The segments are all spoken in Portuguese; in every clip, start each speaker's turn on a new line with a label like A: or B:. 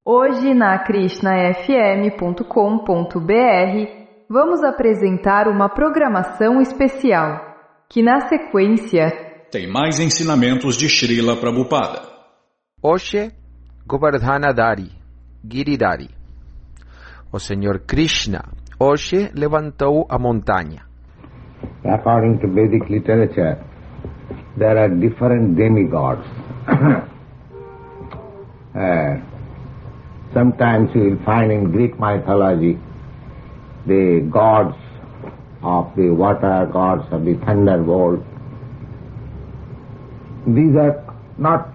A: Hoje na krishnafm.com.br vamos apresentar uma programação especial, que na sequência
B: tem mais ensinamentos de Srila Prabhupada.
C: Hoje, Govardhanadari, Giridhari. O Senhor Krishna hoje levantou a montanha.
D: According to Vedic literature, there are different demigods. Sometimes you will find in Greek mythology the gods of the water, gods of the thunderbolt. These are not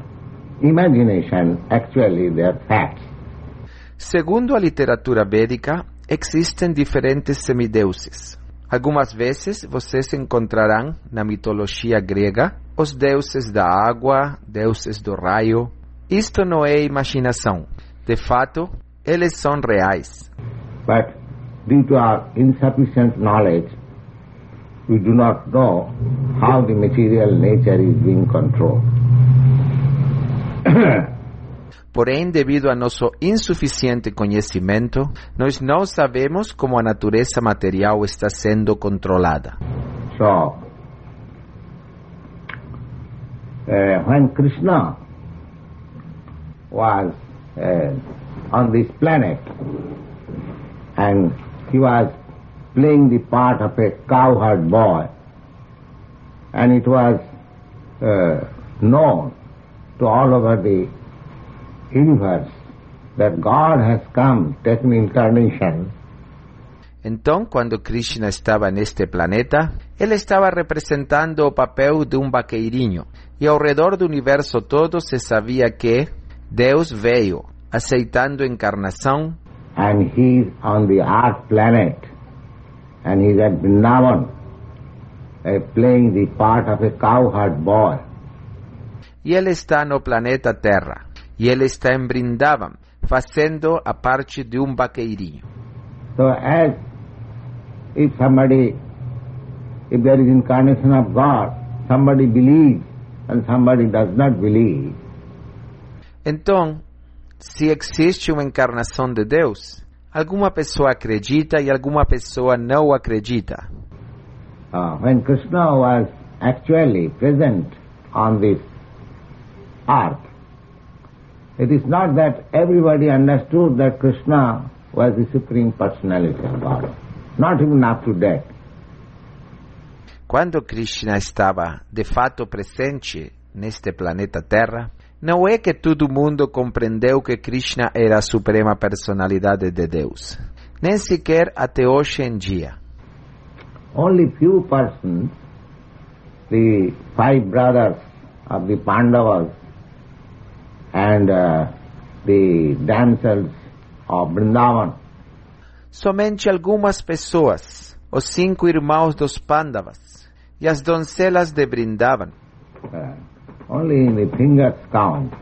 D: imagination, actually they are facts.
C: Segundo a literatura védica, existem diferentes semideuses. Algumas vezes vocês encontrarão na mitologia grega os deuses da água, deuses do raio. Isto não é imaginação. De fato, eles são reais.
D: But due to our insufficient knowledge, we do not know how the material nature is being controlled.
C: Porém, devido a nosso insuficiente conhecimento, nós não sabemos como a natureza material está sendo controlada.
D: So, when Krishna was on this planet and he was playing the part of a cowherd boy, and it was known to all over the universe that God has come, taken incarnation.
C: Então, quando Krishna estava neste planeta, ele estava representando o papel de vaqueirinho, e ao redor do universo todo se sabia que Deus veio, aceitando a encarnação.
D: And he is on the earth planet, and he is at Vrindavan, playing the part of a cowherd boy.
C: E ele está no planeta Terra, e ele está em Vrindavan, fazendo a parte de vaqueirinho.
D: So as if there is incarnation of God, somebody believes and somebody does not believe.
C: Então, se existe uma encarnação de Deus, alguma pessoa acredita e alguma pessoa não acredita.
D: When Krishna was actually present on this earth, it is not that everybody understood that Krishna was the Supreme Personality of God. Not even up to that.
C: Quando Krishna estava de fato presente neste planeta Terra, não é que todo mundo compreendeu que Krishna era a Suprema Personalidade de Deus, nem sequer até hoje em dia.
D: Only few persons, the 5 brothers of the Pandavas and the damsels of Vrindavan.
C: Somente algumas pessoas, os 5 irmãos dos Pandavas e as doncelas de Vrindavan.
D: Only in the fingers count,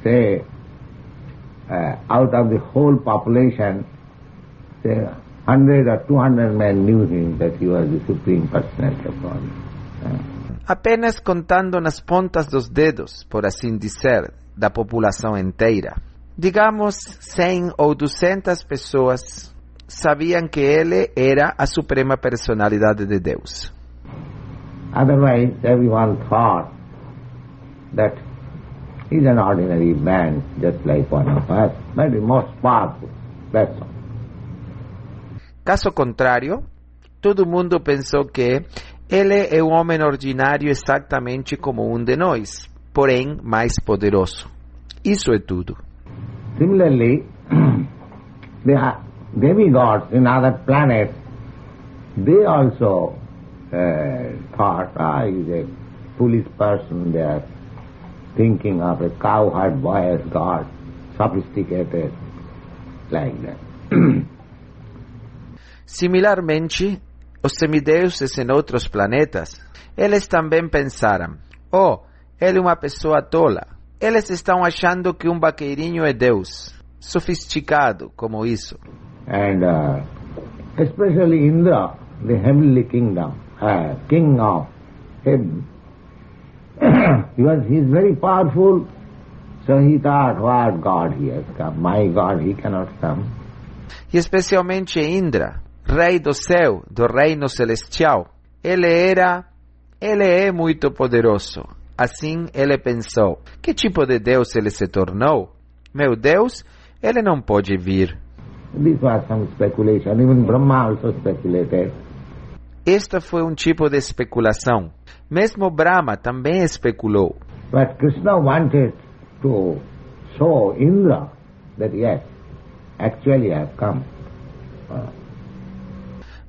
D: say, out of the whole population, say 100 or 200 men knew him that he was the Supreme Personality of God.
C: Apenas contando nas pontas dos dedos, por assim dizer, da população inteira. Digamos 100 ou 200 pessoas sabiam que ele era a Suprema Personalidade de Deus.
D: Otherwise, everyone thought that he's an ordinary man, just like one of us, but the most powerful. That's all.
C: Caso contrário, todo mundo pensou que ele é um homem ordinário exatamente como um de nós, porém mais poderoso. Isso é tudo.
D: Similarly, the demigods in other planets, they also thought, he's a foolish person there, thinking of a cowherd boy as God, sophisticated, like that.
C: Similarmente, os semideuses em outros planetas, eles também pensaram, ele é uma pessoa tola. Eles estão achando que vaqueirinho é Deus, sofisticado como isso.
D: And especially Indra, the heavenly kingdom, king of heaven, he is very powerful, So he thought, what God he has come? My God, he cannot come.
C: E especialmente Indra, rei do céu, do reino celestial. Ele é muito poderoso. Assim ele pensou, que tipo de Deus ele se tornou? Meu Deus, ele não pode vir.
D: This was some speculation. Even Brahma also speculated.
C: Esta foi tipo de especulação. Mesmo Brahma também especulou.
D: But Krishna wanted to show Indra that yes, actually I have come.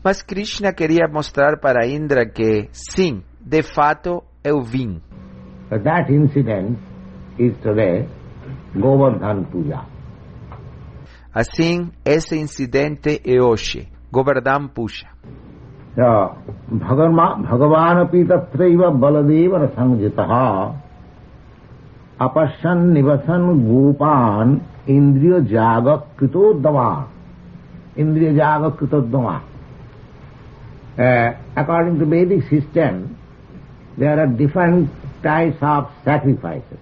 C: Mas Krishna queria mostrar para Indra que, sim, de fato, eu vim.
D: But that incident is today Govardhan Puja.
C: Assim, esse incidente é hoje, Govardhan Puja.
D: So, Bhagavan api tatraiva baladeva rasangitaha apasyan nivasan gopan indriya jaga kritodama. Indriya jaga kritodama. According to Vedic system, there are different types of sacrifices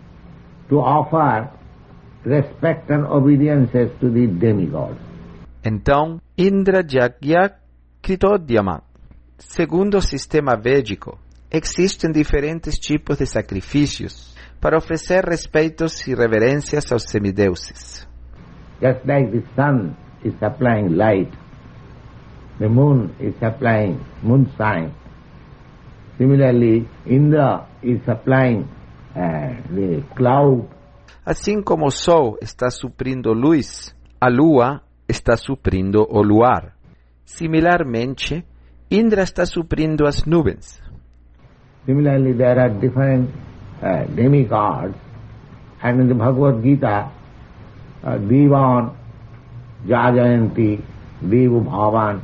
D: to offer respect and obediences to the demigods.
C: Então, Indra Jagya Kritodhyama. Segundo o sistema védico, existem diferentes tipos de sacrifícios para oferecer respeitos e reverências aos semideuses.
D: Just like the sun is supplying light, the moon is supplying moonshine. Similarly, Indra is supplying the cloud.
C: Assim como o sol está suprindo luz, a lua está suprindo o luar. Similarmente, Indra está suprindo as nuvens.
D: Similarly, there are different demigods, and in the Bhagavad Gita, Devan, Jajayanti, Devu Bhavan,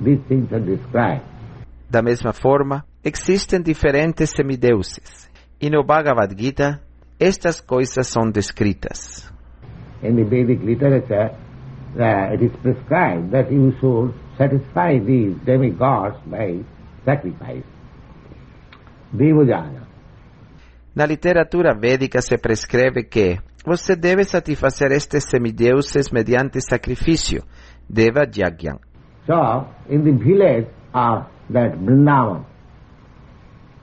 D: these things are described.
C: Da mesma forma, existem diferentes semideuses, e no Bhagavad Gita, estas coisas são descritas.
D: In the Vedic literature, it is prescribed that you should satisfy these demigods by sacrifice. Devajana.
C: Na literatura védica se prescreve que você deve satisfazer estes semideuses mediante sacrifício, Deva Yajna.
D: So, in the village of that Vrindavan,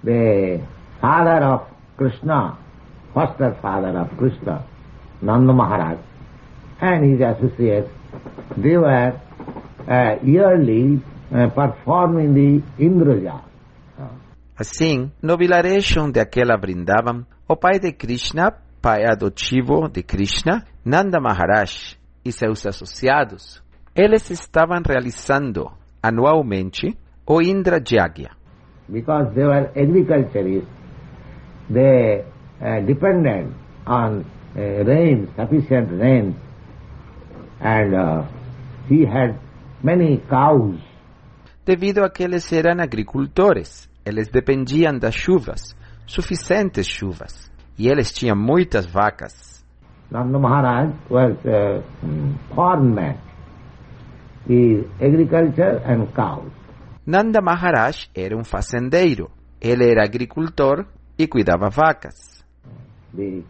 D: the father of Krishna, foster father of Krishna, Nanda Maharaj, and his associates, they were yearly performing the Indraja.
C: Assim, no vilarejo onde aquela Vrindavan, o pai de Krishna, pai adotivo de Krishna, Nanda Maharaj e seus associados, eles estavam realizando anualmente o Indra Yajna.
D: Because they were agriculturists, they depended on rain, sufficient rain, and he had many cows.
C: Devido a que eles eram agricultores, eles dependiam das chuvas, suficientes chuvas, e eles tinham muitas vacas.
D: Nanda Maharaj was a farm man. He agriculture and cows.
C: Nanda Maharaj era fazendeiro. Ele era agricultor e cuidava vacas.
D: The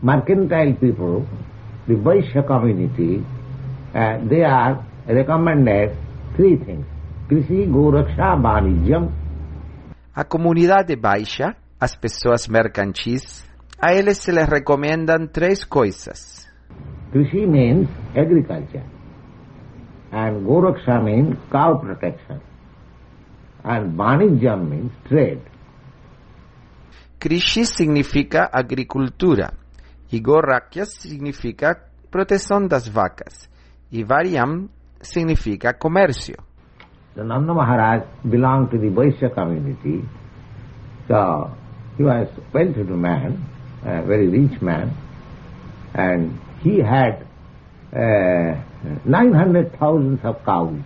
D: mercantile people, the Vaishya community, they are recommended three things: Krishi, Goraksha, Vanijyam.
C: A comunidade baixa, as pessoas mercantis, a eles se les recomendam três coisas.
D: Krishi means agriculture, and Goraksha means cow protection, and Vanijyam means trade.
C: Krishi significa agricultura, e Gorakya significa proteção das vacas, e Varyam significa comércio.
D: So Nanda Maharaj belonged to the Vaishya community, so he was a well-to-do man, a very rich man, and he had 900,000 of cows.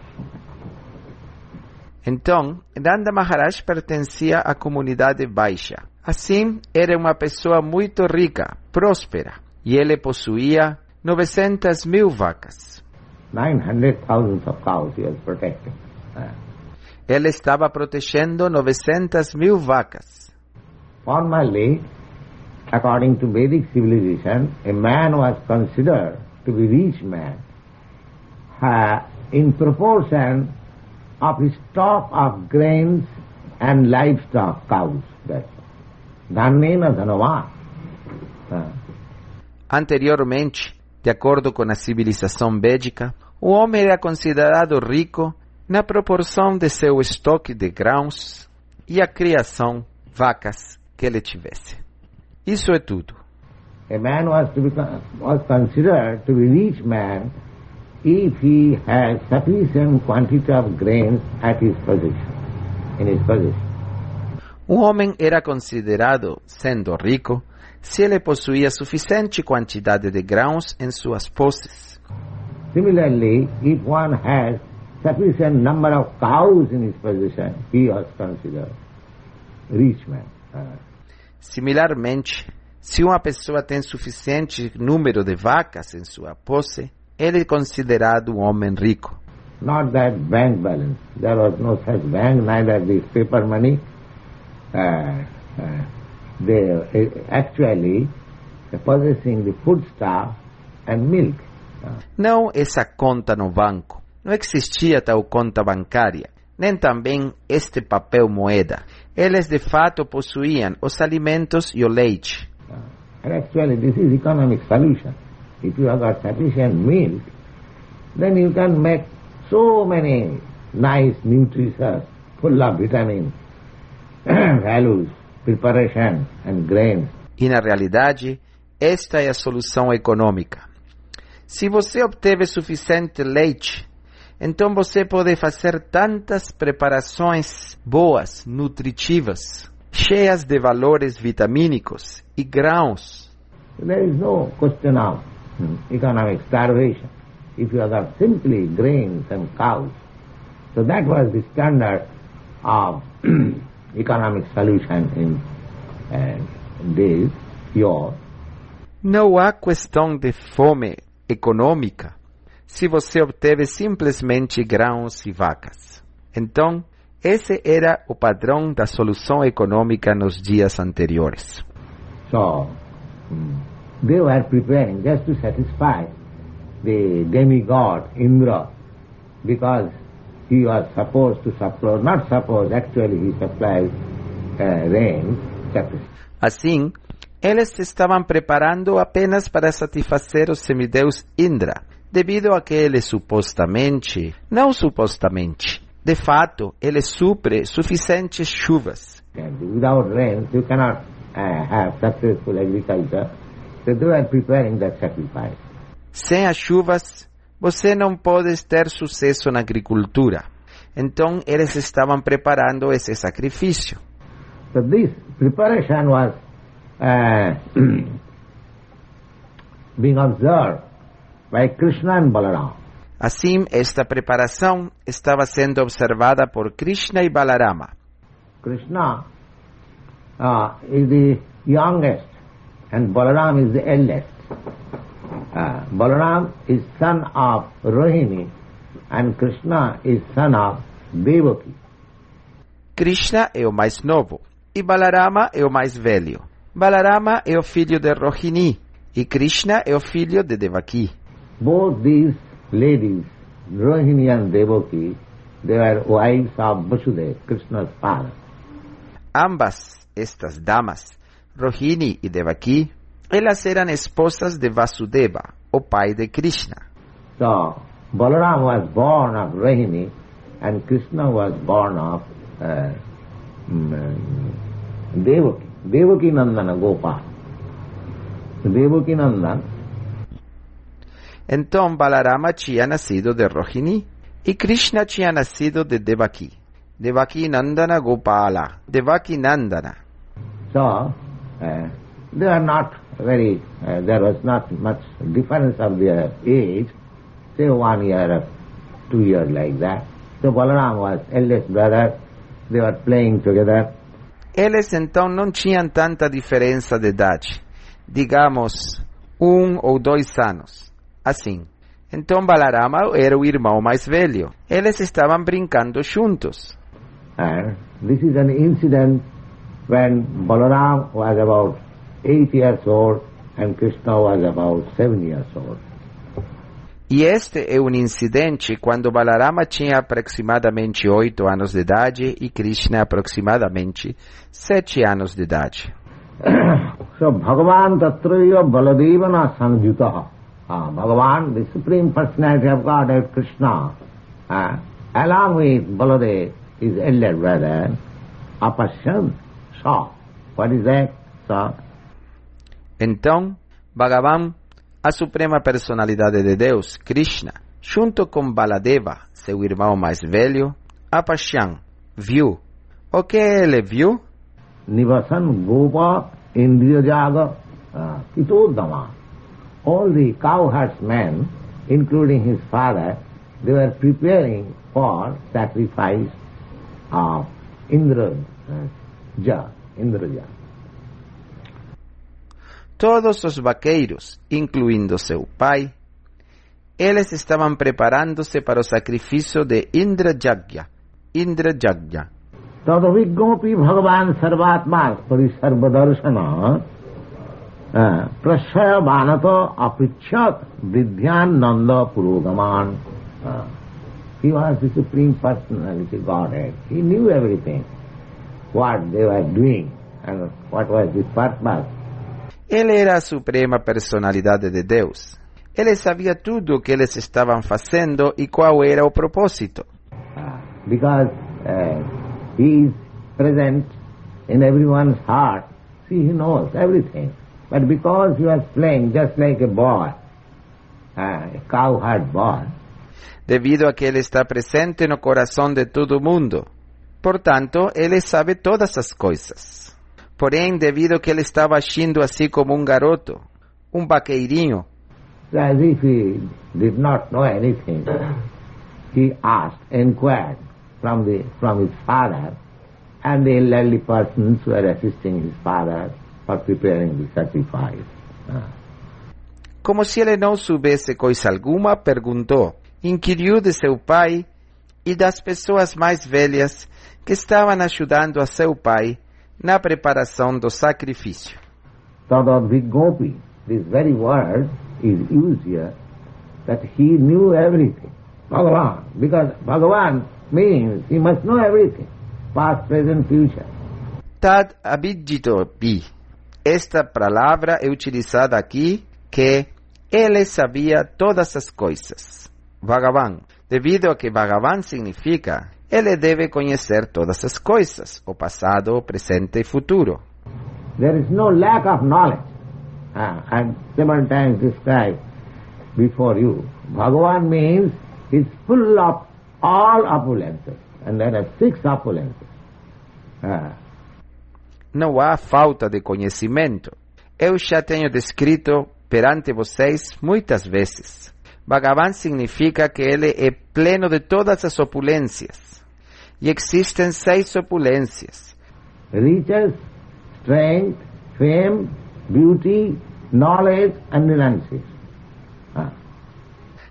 C: Então, Nanda Maharaj pertencia à comunidade baixa. Assim, era uma pessoa muito rica, próspera, e ele possuía 900,000 vacas.
D: 900,000 of cows he was protecting.
C: Ele estava protegendo 900,000 vacas.
D: Formerly, according to Vedic civilization, a man was considered to be rich man in proportion of his stock of grains and livestock, cows. Dhanena dhanava.
C: Anteriormente, de acordo com a civilização védica, o homem era considerado rico na proporção de seu estoque de grãos e a criação vacas que ele tivesse. Isso é tudo.
D: A man was considered to be rich man if he has sufficient quantity of grains in his possession.
C: Um homem era considerado sendo rico se ele possuía suficiente quantidade de grãos em suas posses.
D: Similarly, if one has sufficient number of cows in his possession, he was considered rich man.
C: Similarmente, se uma pessoa tem suficiente número de vacas em sua posse, ele é considerado um homem rico.
D: Not that bank balance. There was no such bank, neither this paper money. They actually possessing the foodstuff and milk.
C: Não essa conta no banco. Não existia tal conta bancária, nem também este papel moeda. Eles de fato possuíam os alimentos e o leite.
D: And actually this is economic solution. If you have got sufficient milk, then you can make so many nice, nutritious, full of vitamin values, preparation and grains.
C: E na realidade, esta é a solução econômica. Se você obteve suficiente leite, então você pode fazer tantas preparações boas, nutritivas, cheias de valores vitamínicos e grãos.
D: There is no question of economic starvation. If you have got simply grains and cows, so that was the standard of economic solution in days yore.
C: Não há questão de fome econômica se você obteve simplesmente grãos e vacas. Então, esse era o padrão da solução econômica nos dias anteriores.
D: So, they were preparing just to satisfy the demigod Indra, because he was supposed to supply, not supposed, actually he supplies rain.
C: Assim, eles se estavam preparando apenas para satisfazer o semideus Indra, devido a que ele supostamente, não supostamente, de fato, ele supre suficientes chuvas.
D: Without rain, you cannot have successful agriculture. So they were preparing that sacrifice.
C: Sem as chuvas, você não pode ter sucesso na agricultura. Então, eles estavam preparando esse sacrifício.
D: So this preparation was being observed by Krishna and Balaram.
C: Assim, esta preparação estava sendo observada por Krishna e Balarama.
D: Krishna is the youngest and Balaram is the eldest. Balaram is son of Rohini and Krishna is son of Devaki.
C: Krishna é o mais novo e Balarama é o mais velho. Balarama é o filho de Rohini e Krishna é o filho de Devaki.
D: Both these ladies, Rohini and Devaki, they were wives of Vasudeva, Krishna's father.
C: Ambas estas damas, Rohini e Devaki, elas eram esposas de Vasudeva, o pai de Krishna.
D: So, Balaram was born of Rohini and Krishna was born of Devaki. Devaki Nandana Gopal. Devaki Nandana.
C: Então Balarama tinha nascido de Rohini e Krishna tinha nascido de Devaki. Devaki Nandana Gopala. Devaki Nandana.
D: So, they are not very, there was not much difference of their age, say 1 year or 2 years like that. So Balaram was eldest brother, they were playing together.
C: Eles então não tinham tanta diferença de idade, digamos 1 ou 2 anos, assim. Então Balarama era o irmão mais velho. Eles estavam brincando juntos.
D: And this is an incident when Balaram was about 8 years old and Krishna was about 7 years old.
C: E este é um incidente quando Balarama tinha aproximadamente 8 anos de idade e Krishna aproximadamente 7 anos de idade.
D: So Bhagavan Tatraya Baladevana Sanjutaha. Bhagavan, the Supreme Personality of Godhead, Krishna, along with Baladev, his elder brother, Apasyan, saw. What is that? Saw.
C: Então, Bhagavan, a suprema personalidade de Deus, Krishna, junto com Baladeva, seu irmão mais velho, Apasyan, viu. O que ele viu?
D: Nivasan Gopa Indriya Jaga Kitodama. All the cowherdsmen, including his father, they were preparing for sacrifice of Indraja.
C: Todos os vaqueiros, incluindo seu pai, eles estavam preparando-se para o sacrifício de Indrajagya.
D: Tadaviggopi Bhagavan Sarvatma Parisarvadarshana Prashaya Vanata Apichat Vidyan Nanda Purogaman. He was the Supreme Personality Godhead. He knew everything, what they were doing and what was the purpose.
C: Ele era a suprema personalidade de Deus. Ele sabia tudo o que eles estavam fazendo e qual era o propósito.
D: Because he is present in everyone's heart, see, he knows everything. But because he was playing just like a boy, a cowherd boy,
C: devido a que ele está presente no coração de todo mundo. Portanto, ele sabe todas as coisas. Porém, devido a que ele estava agindo assim como um garoto, um vaqueirinho,
D: as if he did not know anything, he asked, inquired from his father and the elderly persons who were assisting his father for preparing the sacrifice.
C: Como se ele não soubesse coisa alguma, perguntou, inquiriu de seu pai e das pessoas mais velhas que estavam ajudando a seu pai na preparação do sacrifício.
D: Tadaviggopi, this very word is used here, that he knew everything. Bhagavan, because Bhagavan means he must know everything, past, present, future.
C: Tad abidjitopi. Esta palavra é utilizada aqui que ele sabia todas as coisas. Bhagavan. Devido a que Bhagavan significa, ele deve conhecer todas as coisas, o passado, o presente e futuro.
D: There is no lack of knowledge. I've several times described before you. Bhagavan means he's full of all opulences, and there are 6 opulences.
C: Não há falta de conhecimento. Eu já tenho descrito perante vocês muitas vezes. Bhagavan significa que ele é pleno de todas as opulências. E existem 6 opulências.
D: Riches, strength, fame, beauty, knowledge and renunciation.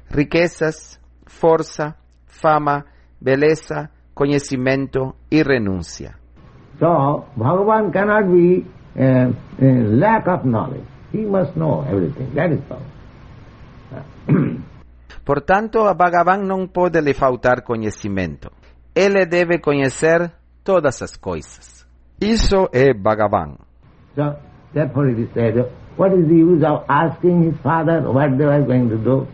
C: Riquezas, força, fama, beleza, conhecimento e renúncia.
D: So, Bhagavan cannot be lack of knowledge. He must know everything. That is all.
C: Portanto, a Bhagavan não pode lhe faltar conhecimento. Ele deve conhecer todas as coisas. Isso é Bhagavan.
D: So, therefore it is said, what is the use of asking his father what they were going to do?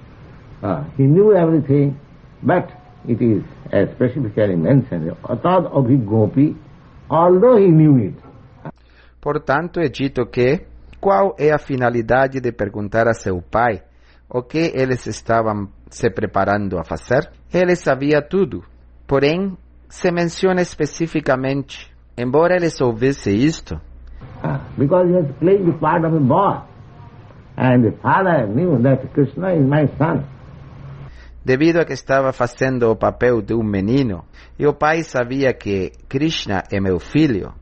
D: He knew everything, but it is specifically mentioned, Atad Abhiggopi, although he knew it.
C: Portanto, é dito que, qual é a finalidade de perguntar a seu pai o que eles estavam se preparando a fazer? Ele sabia tudo, porém, se menciona especificamente, embora ele soubesse isto,
D: because he was playing the part of a boy, and the father knew that Krishna is my son.
C: Devido a que estava fazendo o papel de um menino, e o pai sabia que Krishna é meu filho,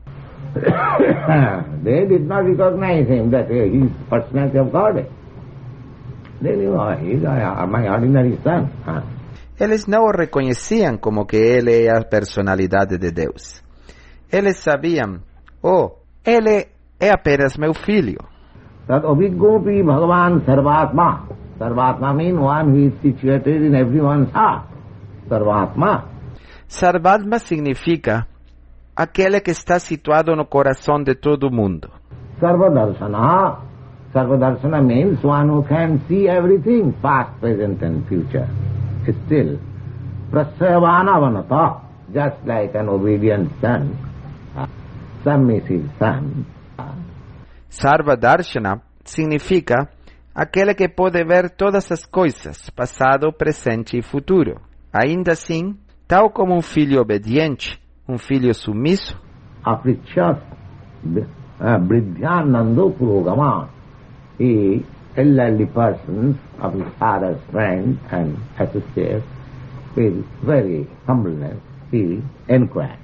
D: they did not recognize him that he is personality of God. They knew, he is my ordinary son.
C: Eles não o reconheciam como que ele é a personalidade de Deus. Eles sabiam, ele é apenas meu filho.
D: That Abhiggopi Bhagavan Sarvatma. Sarvatma means one who is situated in everyone's heart. Sarvatma.
C: Sarvatma significa aquele que está situado no coração de todo mundo.
D: Sarvadarsana. Sarvadarsana means one who can see everything, past, present and future. Still, Prasayavana Vanata, just like an obedient son, submissive son.
C: Sarvadarshana significa aquele que pode ver todas as coisas, passado, presente e futuro. Ainda assim, tal como filho obediente, filho sumisso,
D: Aprichyat Bridhyanando Purogama, he elderly persons of his father's friend and associates, with very humbleness, he inquired.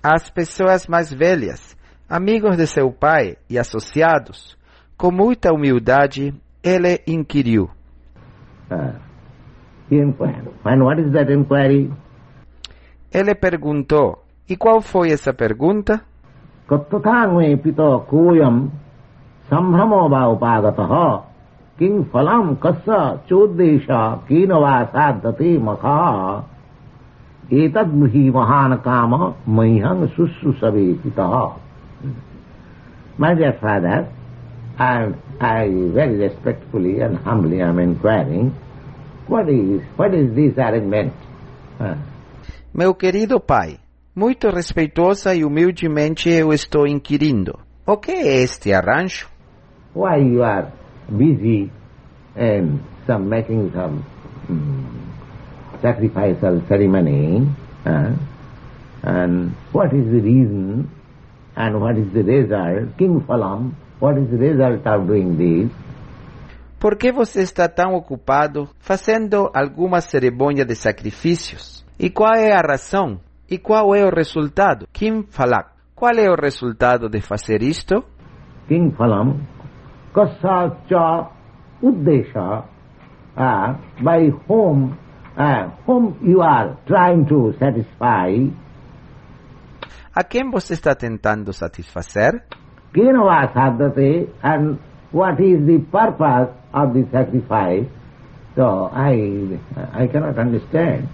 C: As pessoas mais velhas, amigos de seu pai e associados, com muita humildade, ele inquiriu.
D: He inquired. And what is that inquiry?
C: Ele perguntou. E qual foi essa pergunta?
D: Kattathangme pito koyam sambramo va upagataha king phalam kassa chodesha kinava sadhati makha etad muhi mahana kama mayhang sussusabe pitaha. My dear father, I very respectfully and humbly am inquiring, what is this arrangement?
C: Meu querido pai, muito respeitosa e humildemente eu estou inquirindo. O que é este arranjo?
D: Why you are busy in making some sacrificial ceremony, and what is the reason and what is the result? King Phalam, what is the result of doing this?
C: Por que você está tão ocupado fazendo alguma cerimônia de sacrifícios? E qual é a razão? E qual é o resultado? Kim Phalak, qual é o resultado de fazer isto?
D: King Phalam, kassa cha uddesha, by whom you are trying to satisfy.
C: A quem você está tentando satisfazer?
D: Kinava sadhate, and what is the purpose of the sacrifice? So I cannot understand.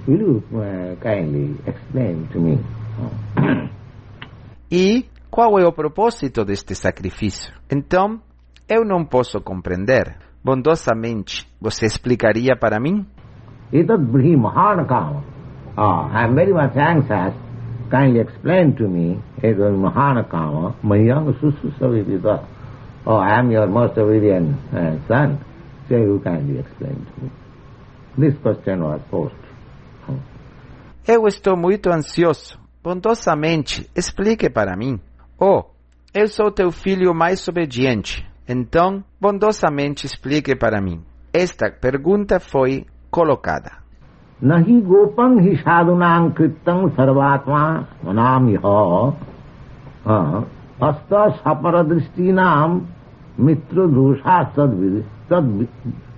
D: Will you kindly explain to me?
C: E qual é o propósito deste sacrifício? Então, eu não posso compreender. Bondosamente, você explicaria para mim?
D: Etad brihi mahanakama. I am very much anxious. Kindly explain to me. Etad mahanakama. Mayang sussusavivita. I am your most obedient son. So you kindly explain to me. This question was posed.
C: Eu estou muito ansioso. Bondosamente, explique para mim. Eu sou teu filho mais obediente. Então, bondosamente explique para mim. Esta pergunta foi colocada.
D: Nahi gopang hi sadhunam kritam sarvatma manam yaha asta saparadristinam mitra dosha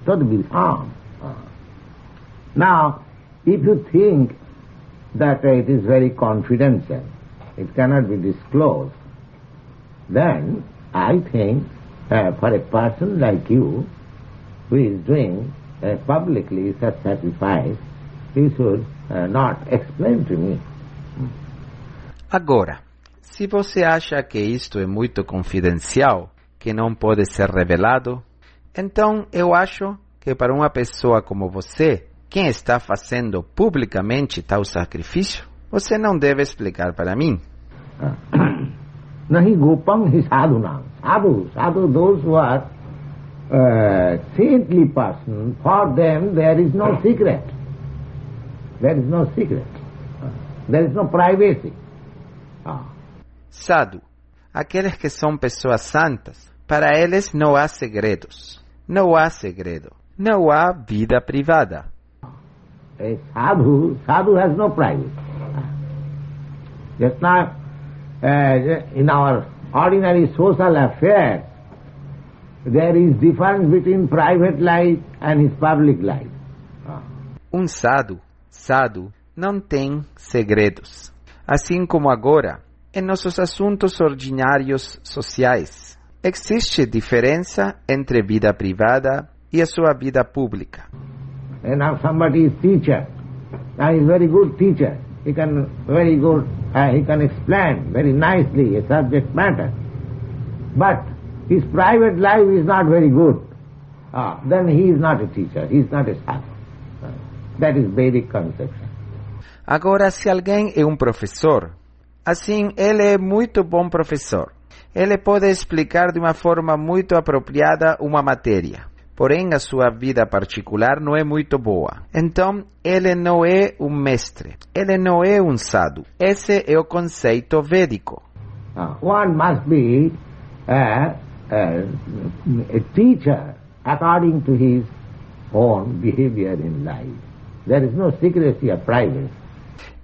D: tadvidham. Now, if you think that it is very confidential, it cannot be disclosed, then I think for a person like you who is doing publicly such sacrifice, he should not explain to me.
C: Agora, se você acha que isto é muito confidencial, que não pode ser revelado, então eu acho que para uma pessoa como você, quem está fazendo publicamente tal sacrifício, você não deve explicar para mim.
D: Nahi gopam hi sadhunam. Sadhu, those who are saintly persons, for them there is no secret. There is no secret. There is no privacy.
C: Sadhu, aqueles que são pessoas santas, para eles não há segredos. Não há segredo. Não há vida privada.
D: A sadhu has no privacy. Just now, in our ordinary social affairs, there is difference between private life and his public life.
C: Sadhu não tem segredos. Assim como agora, em nossos assuntos ordinários sociais. Existe diferença entre vida privada e a sua vida pública.
D: And now somebody is teacher. Now he is very good teacher. He can explain very nicely a subject matter. But his private life is not very good. Then he is not a teacher. He is not a sadhu. That is Vedic conception.
C: Agora, se alguém é um professor, assim, ele é muito bom professor. Ele pode explicar de uma forma muito apropriada uma matéria. Porém, a sua vida particular não é muito boa. Então, ele não é um mestre. Ele não é um sadhu. Esse é o conceito védico.
D: One must be a teacher according to his own behavior in life. There is no secrecy of privacy.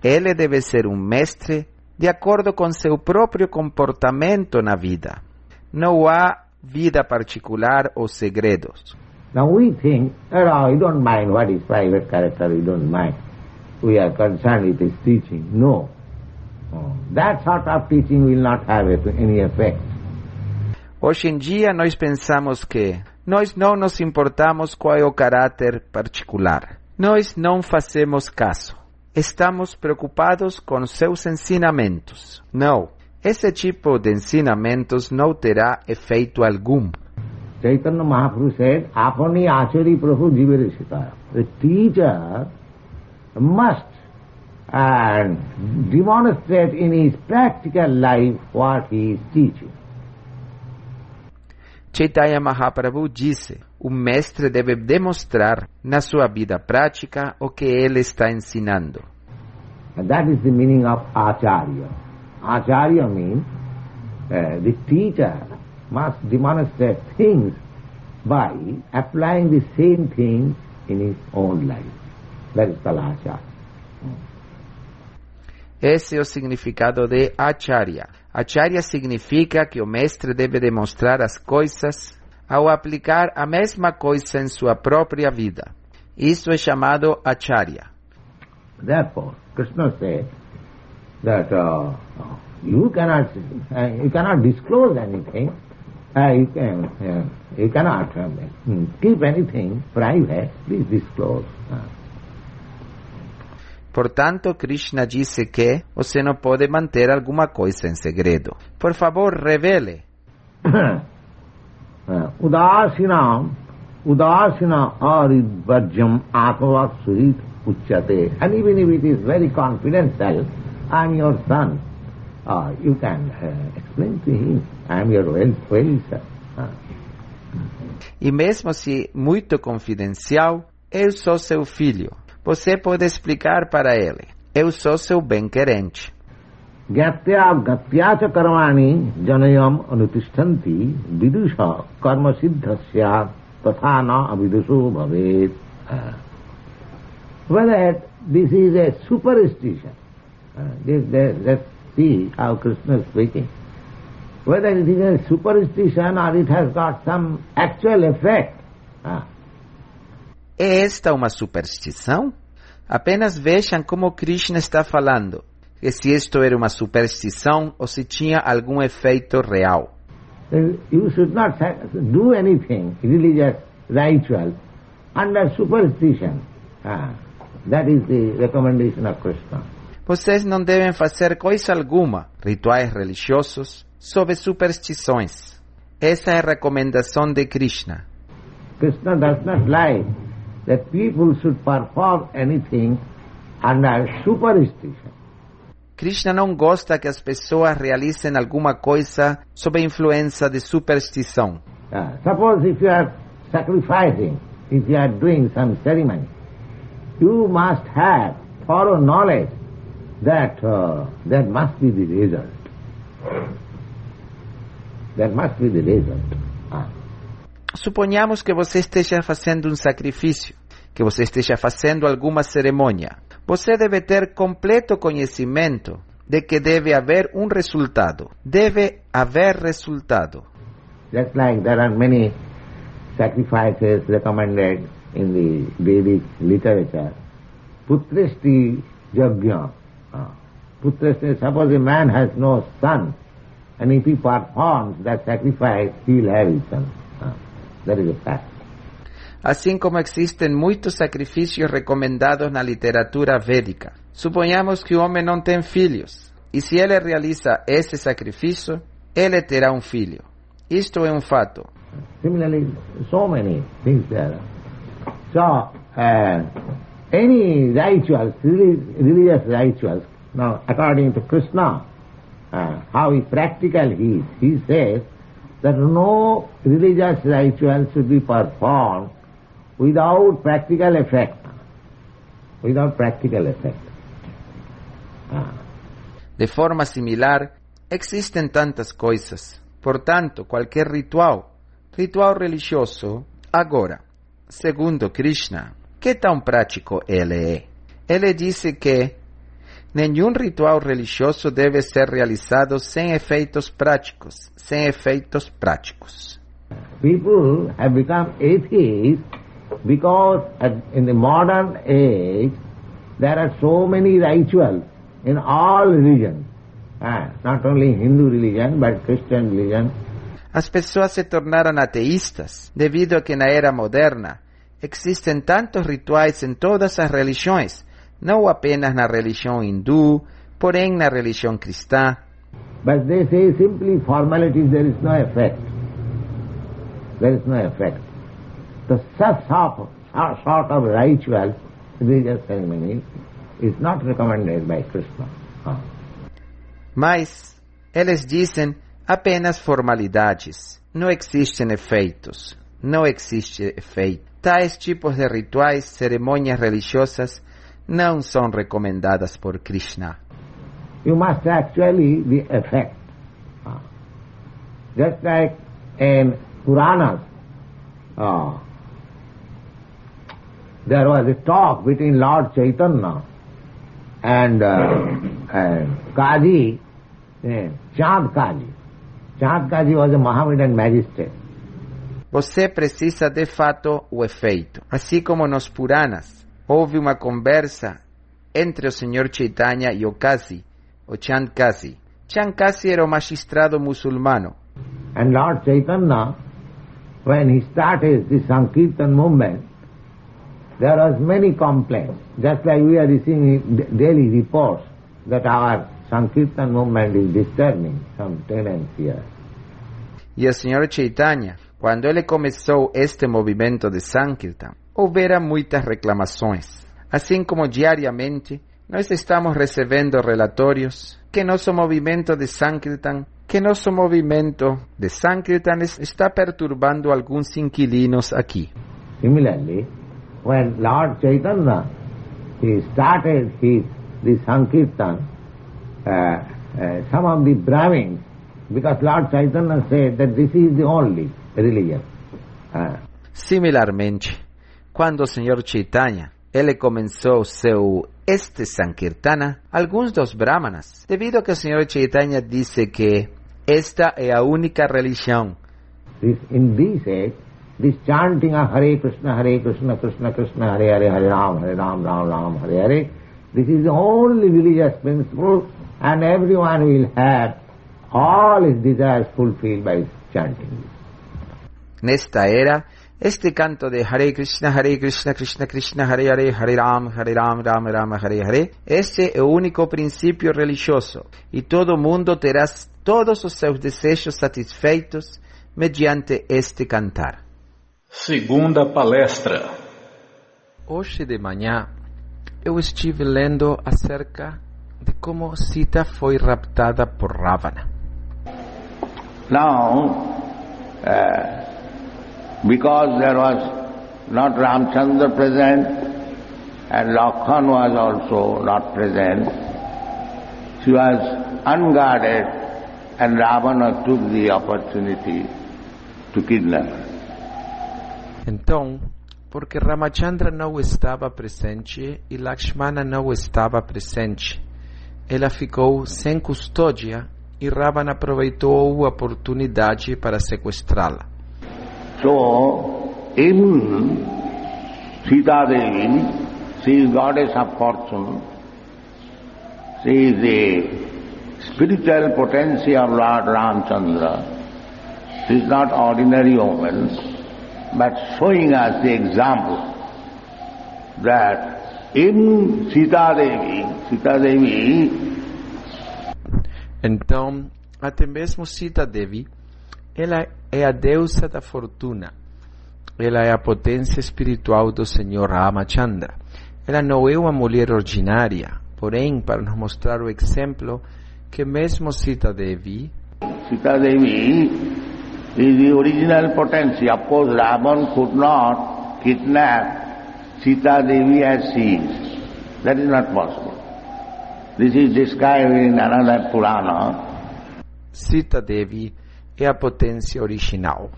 C: Ele deve ser um mestre de acordo com seu próprio comportamento na vida. Não há vida particular ou segredos.
D: Now we think, you don't mind what is private character, we don't mind. We are concerned with his teaching. No. That sort of teaching will not have any effect.
C: Hoje em dia nós pensamos que nós não nos importamos qual é o caráter particular. Nós não fazemos caso. Estamos preocupados com seus ensinamentos. Não, esse tipo de ensinamentos não terá efeito algum.
D: Chaitanya Mahaprabhu said, Apani Achari Prabhu Jivarishita. The teacher must demonstrate in his practical life what he is teaching.
C: Chaitanya Mahaprabhu disse, o mestre deve demonstrar na sua vida prática o que ele está ensinando.
D: And that is the meaning of Acharya. Acharya means the teacher must demonstrate things by applying the same things in his own life. That is called Acharya.
C: Esse é o significado de Acharya. Acharya significa que o mestre deve demonstrar as coisas ao aplicar a mesma coisa em sua própria vida. Isso é chamado Acharya.
D: Therefore, Krishna said that you cannot disclose anything. You cannot keep anything private. Please disclose.
C: Portanto, Krishna disse que você não pode manter alguma coisa em segredo. Por favor, revele.
D: Udasina aridvajam atmava surit uchyate. And even if it is very confidential, I am your son. You can explain to him, I am your well-wisher.
C: E mesmo se muito confidencial, eu sou seu filho. Você pode explicar para ele. Eu sou seu bem-querente.
D: Gatyacha karmani janayam anutishtanti vidusha karma siddhasya tatha na avidusho bhavet. Whether this is a superstition, let's see how Krishna is speaking. Whether it is a superstition or it has got some actual effect.
C: É esta uma superstição? Apenas vejam como Krishna está falando, que se isto era uma superstição ou se tinha algum efeito real.
D: You should not do anything religious, ritual, under superstition. That is the recommendation of Krishna.
C: Vocês não devem fazer coisa alguma, rituais religiosos, sob superstições. Essa é a recomendação de Krishna.
D: Krishna does not like that people should perform anything under superstition.
C: Krishna não gosta que as pessoas realizem alguma coisa sob a influência de superstição.
D: Suppose if you are sacrificing, if you are doing some ceremony, you must have thorough knowledge that that must be the result. That must be the result.
C: Suponhamos que você esteja fazendo um sacrifício, que você esteja fazendo alguma cerimônia. Você deve ter completo conhecimento de que deve haver um resultado. Deve haver resultado.
D: Just like there are many sacrifices recommended in the Vedic literature. Putrishti yajna. Putra, suppose a man has no son, and if he performs that sacrifice, he will have his son. That is a fact.
C: Assim como existem muitos sacrifícios recomendados na literatura védica. Suponhamos que o homem não tem filhos, e se ele realiza esse sacrifício, ele terá um filho. Isto é um fato.
D: Similarly, so many things there. So, any rituals, religious rituals, now according to Krishna, how practical he is, he says that no religious ritual should be performed without practical effect. Without practical effect.
C: De forma similar, existen tantas coisas. Portanto, qualquer ritual religioso, agora, segundo Krishna, que tão prático ele é? Ele disse que nenhum ritual religioso deve ser realizado sem efeitos práticos.
D: People have become atheists because in the modern age there are so many rituals in all religions, not only Hindu religion but Christian religion.
C: As pessoas se tornaram ateístas devido a que na era moderna existem tantos rituais em todas as religiões, não apenas na religião hindu, porém na religião cristã.
D: But they say simply formalities, there is no effect. There is no effect. The sort of rituals, religious ceremonies, is not recommended by Krishna.
C: Mas eles dizem apenas formalidades. Não existem efeitos. Não existe efeito. Tais tipos de rituais, cerimônias religiosas, não são recomendadas por Krishna.
D: You must actually be effect. Just like in Puranas, there was a talk between Lord Chaitanya and Kazi, Chand Kazi. Chand Kazi was a Mohammedan magistrate.
C: Você precisa de fato o efeito. Assim como nos Puranas, houve uma conversa entre o Sr. Chaitanya e o Kazi, o Chand Kazi. Chand Kazi era o magistrado muçulmano.
D: And Lord Chaitanya, when he started the Sankirtan movement, there was many complaints. Just like we are receiving daily reports that our Sankirtan movement is disturbing some tenants here.
C: E o Sr. Chaitanya, quando ele começou este movimento de Sankirtan, houvera muitas reclamações. Assim como diariamente, nós estamos recebendo relatórios que nosso movimento de Sankirtan está perturbando alguns inquilinos aqui.
D: Similarly, when Lord Chaitanya he started the Sankirtan, some of the Brahmins, because Lord Chaitanya said that this is the only religion.
C: Similarmente, quando o Sr. Chaitanya ele começou este Sankirtana, alguns dos brahmanas, devido a que o Sr. Chaitanya disse que esta é a única religião.
D: In this age, this chanting of Hare Krishna, Krishna Krishna, Hare Hare, Hare Ram, Ram Ram, Hare Hare, this is the only religious principle, and everyone will have all his desires fulfilled by chanting.
C: Nesta era, este canto de Hare Krishna, Krishna Krishna, Hare Hare, Hare Ram, Ram Ram, Hare Hare, este é o único princípio religioso, e todo mundo terá todos os seus desejos satisfeitos mediante este cantar.
B: Segunda palestra.
C: Hoje de manhã, eu estive lendo acerca de como Sita foi raptada por Ravana.
E: Now, because there was not Ramchandra present and Lakshman was also not present, she was unguarded and Ravana took the opportunity to kidnap her.
C: Então, porque Ramachandra não estava presente e Lakshmana não estava presente, ela ficou sem custódia e Ravana aproveitou a oportunidade para sequestrá-la.
E: So, even Sita Devi, she is goddess of fortune, She is the spiritual potency of Lord Ramchandra. She is not ordinary woman, but showing us the example that in Sita Devi.
C: Então, até mesmo Sita Devi, ela é a deusa da fortuna. Ela é a potência espiritual do Senhor Ramachandra. Ela não é uma mulher ordinária, porém, para nos mostrar o exemplo que mesmo Sita Devi
E: is the original potency. Of course, Ravan could not kidnap Sita Devi as she is. That is not possible. This is described in another Purana.
C: Sita Devi é a potência original.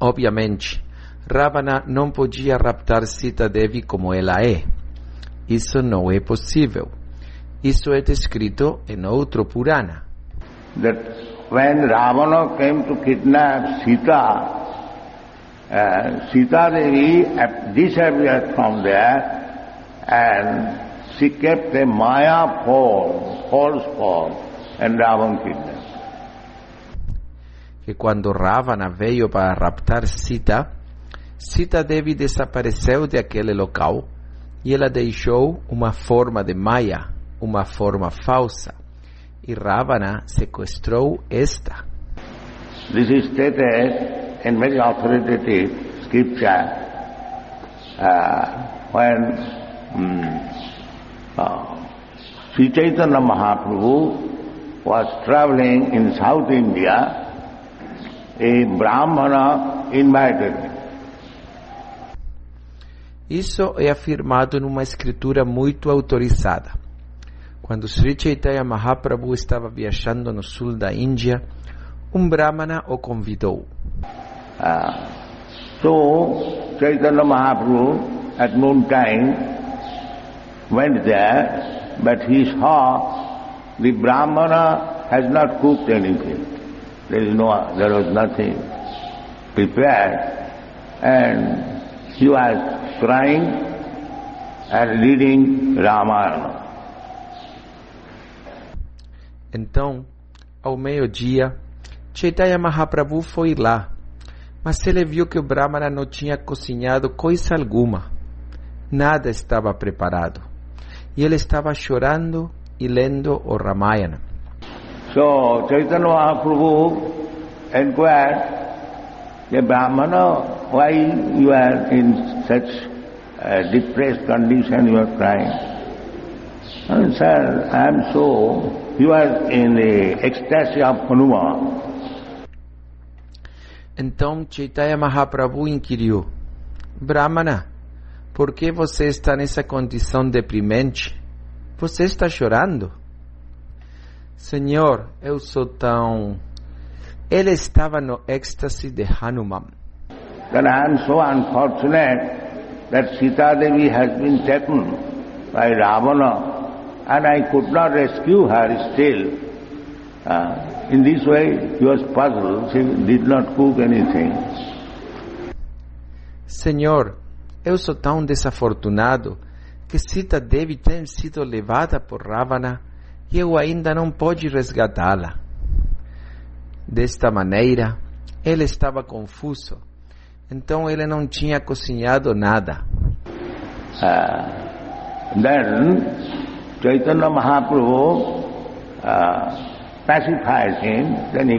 C: Obviamente, Ravana não podia raptar Sita Devi como ela é. Isso não é possível. Isso é descrito em outro Purana.
E: That when Ravana came to kidnap Sita, Sita Devi disappeared from there and she kept a Maya form, false form, and Ravana kidnapped.
C: Que quando Ravana veio para raptar Sita, Sita Devi desapareceu daquele local e ela deixou uma forma de Maya, uma forma falsa, e Ravana sequestrou esta.
E: This is stated in very authoritative scripture when Sri Chaitanya Mahaprabhu was traveling in South India. A Brahmana invited him.
C: Isso é afirmado numa escritura muito autorizada. Quando Sri Chaitanya Mahaprabhu estava viajando no sul da Índia, Brahmana o convidou.
E: So Chaitanya Mahaprabhu at noontime went there, but he saw the Brahmana has not cooked anything. There was nothing prepared, and he was crying and reading Ramayana.
C: Então, ao meio-dia, Chaitanya Mahaprabhu foi lá, mas ele viu que o Brahmana não tinha cozinhado coisa alguma. Nada estava preparado. E ele estava chorando e lendo o Ramayana.
E: So Chaitanya Mahaprabhu inquired, the Brahmana, why you are in such depressed condition, you are crying? And sir, I am so, you are in the ecstasy of Hanuman.
C: Então Chaitanya Mahaprabhu inquiriu, Brahmana, por que você está nessa condição deprimente? Você está chorando? Senhor, eu sou tão... Ele estava no êxtase de Hanuman.
E: Then I am so unfortunate that Sita Devi has been taken by Ravana and I could not rescue her still. In this way, he was puzzled. She did not cook anything.
C: Senhor, eu sou tão desafortunado que Sita Devi tem sido levada por Ravana e eu ainda não pude resgatá-la. Desta maneira, ele estava confuso. Então ele não tinha cozinhado nada.
E: Then Chaitanya Mahaprabhu pacified him. Then he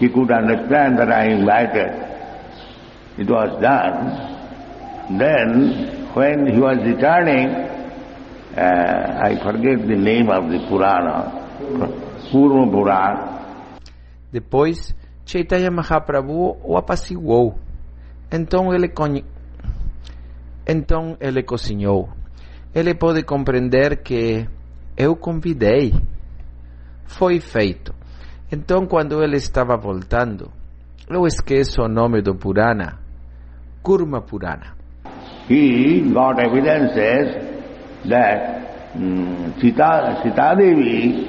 E: could understand that I invited. It was done. Then when he was returning, I forget the name of the Purana, Purva Purana.
C: Depois, Chaitanya Mahaprabhu o apaciguou. Então ele cozinhou. Ele pôde compreender que eu convidei. Foi feito. Então, quando ele estava voltando, eu esqueço o nome do Purana, Kurma Purana.
E: He got evidences that Sita Devi,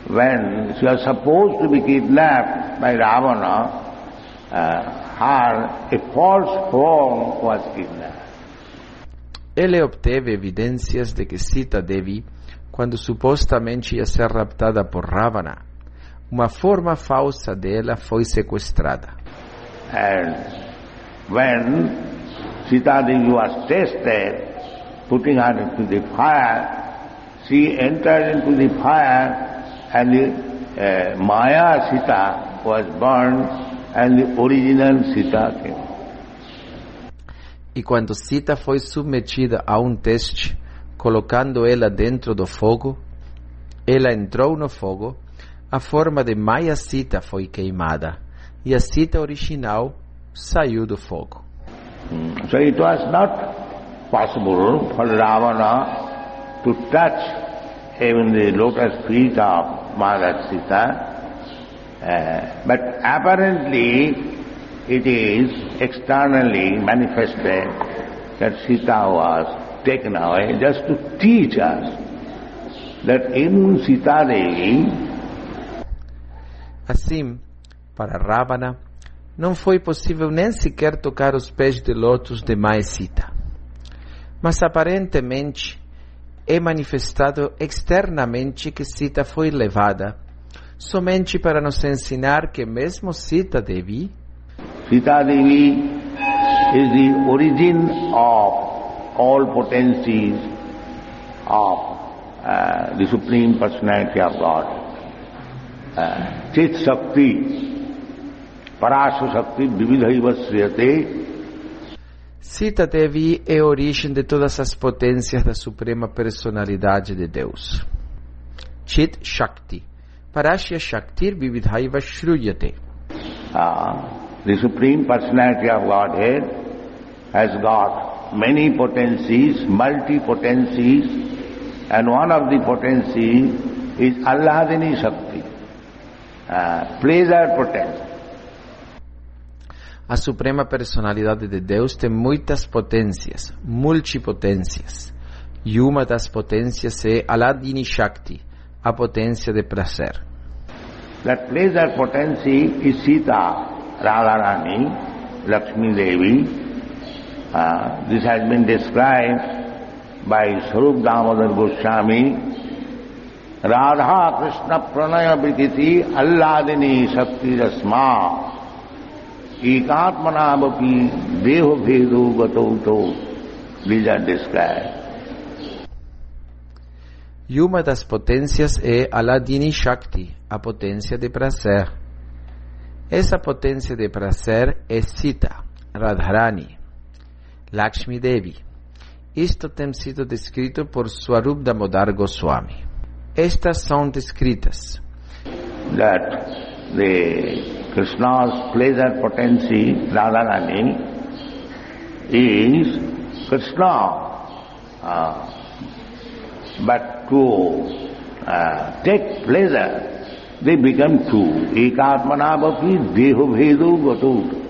E: when she was supposed to be kidnapped by Ravana, a false form was kidnapped.
C: ele obteve evidências de que Sita Devi, quando supostamente ia ser raptada por Ravana, uma forma falsa dela foi sequestrada.
E: And when Sita Devi was tested, putting her into the fire, she entered into the fire and the Maya Sita was burned and the original Sita came.
C: E quando Sita foi submetida a um teste, colocando ela dentro do fogo, ela entrou no fogo, a forma de Maya Sita foi queimada e a Sita original saiu do fogo.
E: So it was not possible for Ravana to touch even the lotus feet of Mother Sita, but apparently it is externally manifested that Sita was taken away just to teach us that in Sita Devi.
C: Assim, para Ravana, não foi possível nem sequer tocar os pés de lótus de Maya Sita. Mas aparentemente é manifestado externamente que Sita foi levada, somente para nos ensinar que mesmo Sita Devi,
E: Sita Devi is the origin of all potencies of the Supreme Personality of God. Chit Shakti, Parasha Shakti, Vividhaiva Sriyate.
C: Sita Devi é a origem de todas as potências da Suprema Personalidade de Deus. Chit Shakti, Parasha Shakti, Vividhaiva Shruyate.
E: The Supreme Personality of Godhead has got many potencies, multi-potencies, and one of the potencies is Alladini Shakti, pleasure potency.
C: A Suprema Personalidade de Deus tem muitas potências, multipotências, e uma das potências é Alladini Shakti, a potência de prazer.
E: That pleasure potency is Sita, Radharani, Lakshmi Devi. This has been described by Swarup Damodar Goswami. Radha Krishna Pranaya Viditi Alladini Shakti Rasma Ekatmanavapi Deho Bhedu Gatauto. These are described.
C: E uma das potências é Alladini Shakti, a potência de prazer. Essa potência de prazer é Sita, Radharani, Lakshmi Devi. Isto tem sido descrito por Swarup Damodar Goswami. Estas são descritas.
E: That the Krishna's pleasure potency, Radharani, is Krishna, but to take pleasure, they become two. Ekatmanavapi deho bhedu gato.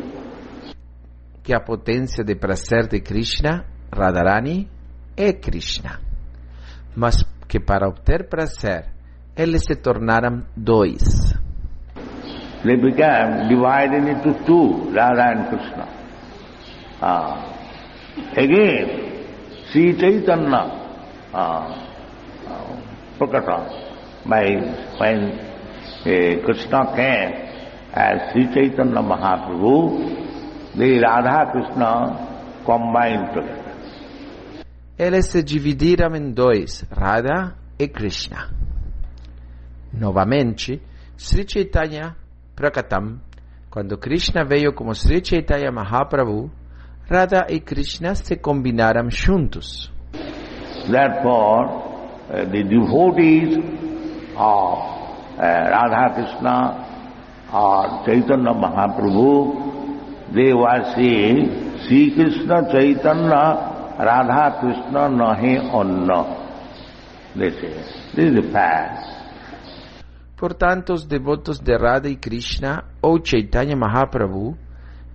C: Que a potência de prazer de Krishna, Radharani, é Krishna. Mas que para obter prazer, eles se tornaram dois.
E: They became divided into two, Radha and Krishna. Again, Sri Chaitanya Prakata, when Krishna came as Sri Chaitanya Mahaprabhu, the Radha Krishna combined together.
C: Eles se dividiram em dois, Radha e Krishna. Novamente, Sri Chaitanya Prakatam, quando Krishna veio como Sri Chaitanya Mahaprabhu, Radha e Krishna se combinaram juntos.
E: Therefore, the devotees of Radha Krishna or Chaitanya Mahaprabhu, they were saying, Sri Krishna Chaitanya Radha Krishna nahe anna. They say, this is the fact.
C: Portanto, os devotos de Radha e Krishna ou Chaitanya Mahaprabhu,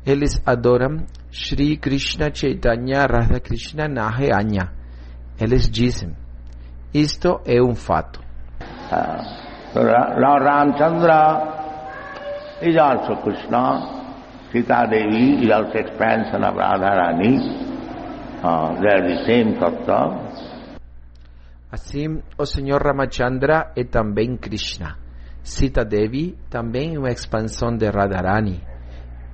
C: eles adoram Shri Krishna Chaitanya Radha Krishna nahe anya. Eles dizem, isto é um fato.
E: Lord Ramchandra is also Krishna. Sita Devi is also expansion of Radharani. they are the same tattva.
C: Assim, o Senhor Ramachandra é também Krishna. Sita Devi também é uma expansão de Radharani.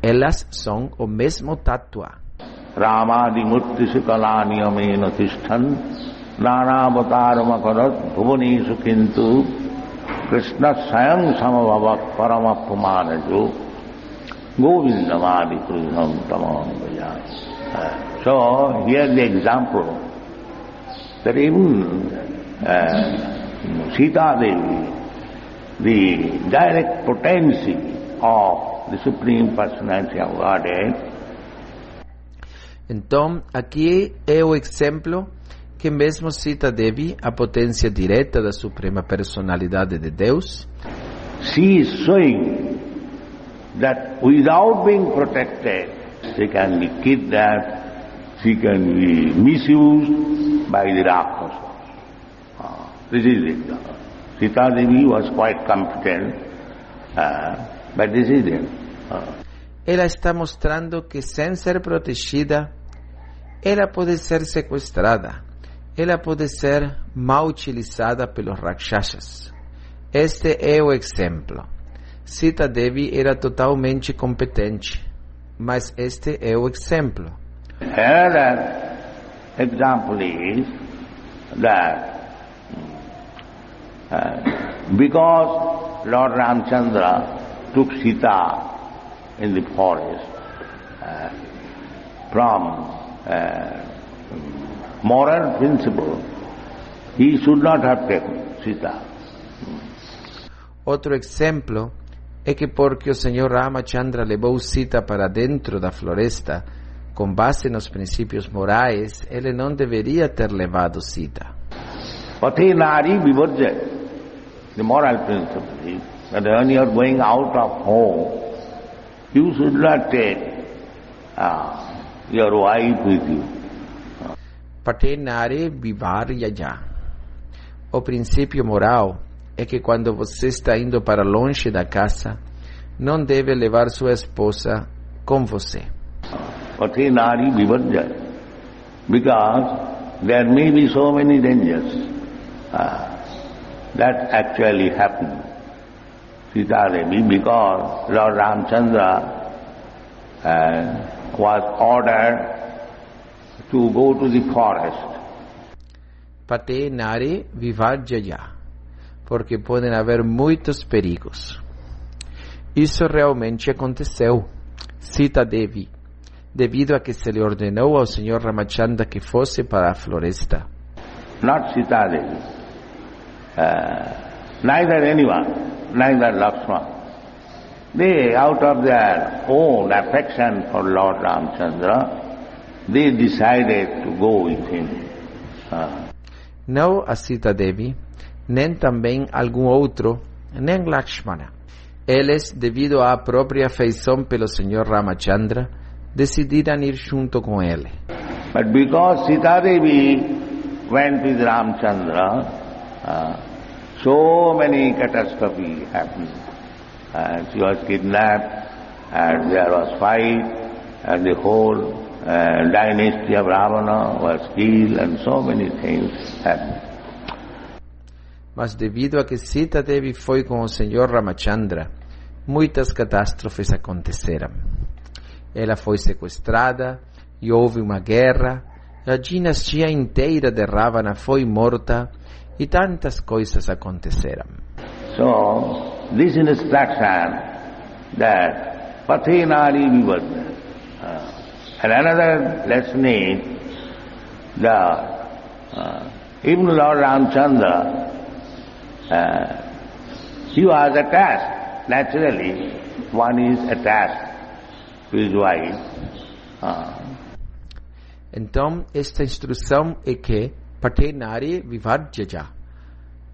C: Elas são o mesmo tattva.
E: Ramadi murtisu kalaniyamena tishtan nanavataramakarat bhuvanesu kintu Krishna sayam samabhavat paramapumanajo govindamadi krisham tamam vajaya. So here the example that even Sita Devi, the direct potency of the Supreme Personality of Godhead.
C: Então, aqui é o exemplo que mesmo Sita Devi, a potência direta da Suprema Personalidade de Deus,
E: She is showing that without being protected, she can be kidnapped, she can be misused by the Rakshasas. This is it. Sita Devi was quite competent, but this is it.
C: ela está mostrando que sem ser protegida, ela pode ser sequestrada, ela pode ser mal utilizada pelos Rakshasas. Este é o exemplo. Sita Devi era totalmente competente, mas este é o exemplo.
E: Another example is that because Lord Ramchandra took Sita in the forest from moral principle, he should not have taken Sita.
C: Outro exemplo é que porque o Senhor Ramachandra levou Sita para dentro da floresta, com base nos princípios morais, ele não deveria ter levado Sita.
E: Pati nari vivarja, the moral principle is that when you are going out of home, you should not take your wife with you.
C: Patenare vivaryaja. O princípio moral é que quando você está indo para longe da casa, não deve levar sua esposa com você.
E: Patinari vivarja, because there may be so many dangers that actually happen. Sita Devi, because Lord Ramchandra was ordered to go to the forest.
C: Patenare vivarjaya, porque podem haver muitos perigos. Isso realmente aconteceu. Sita Devi, devido a que se lhe ordenou ao Senhor Ramachandra que fosse para a floresta.
E: Not Sita Devi, neither anyone, neither Lakshmana. They, out of their own affection for Lord Ramchandra, they decided to go with him.
C: Não a Sita Devi, nem também algum outro, nem Lakshmana. Eles, devido à própria afeição pelo Senhor Ramachandra, decidiram ir junto com ele.
E: But because Sita Devi went with Ramchandra, so many catastrophes happened. She was kidnapped, and there was fight, and the whole dynasty of Ravana was killed, and so many things happened.
C: Mas devido a que Sita Devi foi com o Senhor Ramachandra, muitas catástrofes aconteceram. Ela foi sequestrada, e houve uma guerra, a dinastia inteira de Ravana foi morta, e tantas coisas aconteceram.
E: So, this instruction that Pathenari Vivarja. And another lesson is even Lord Ramchandra, he was attached. Naturally, one is attached to his wife.
C: Então, esta instrução é que Pathenari Vivarjaja.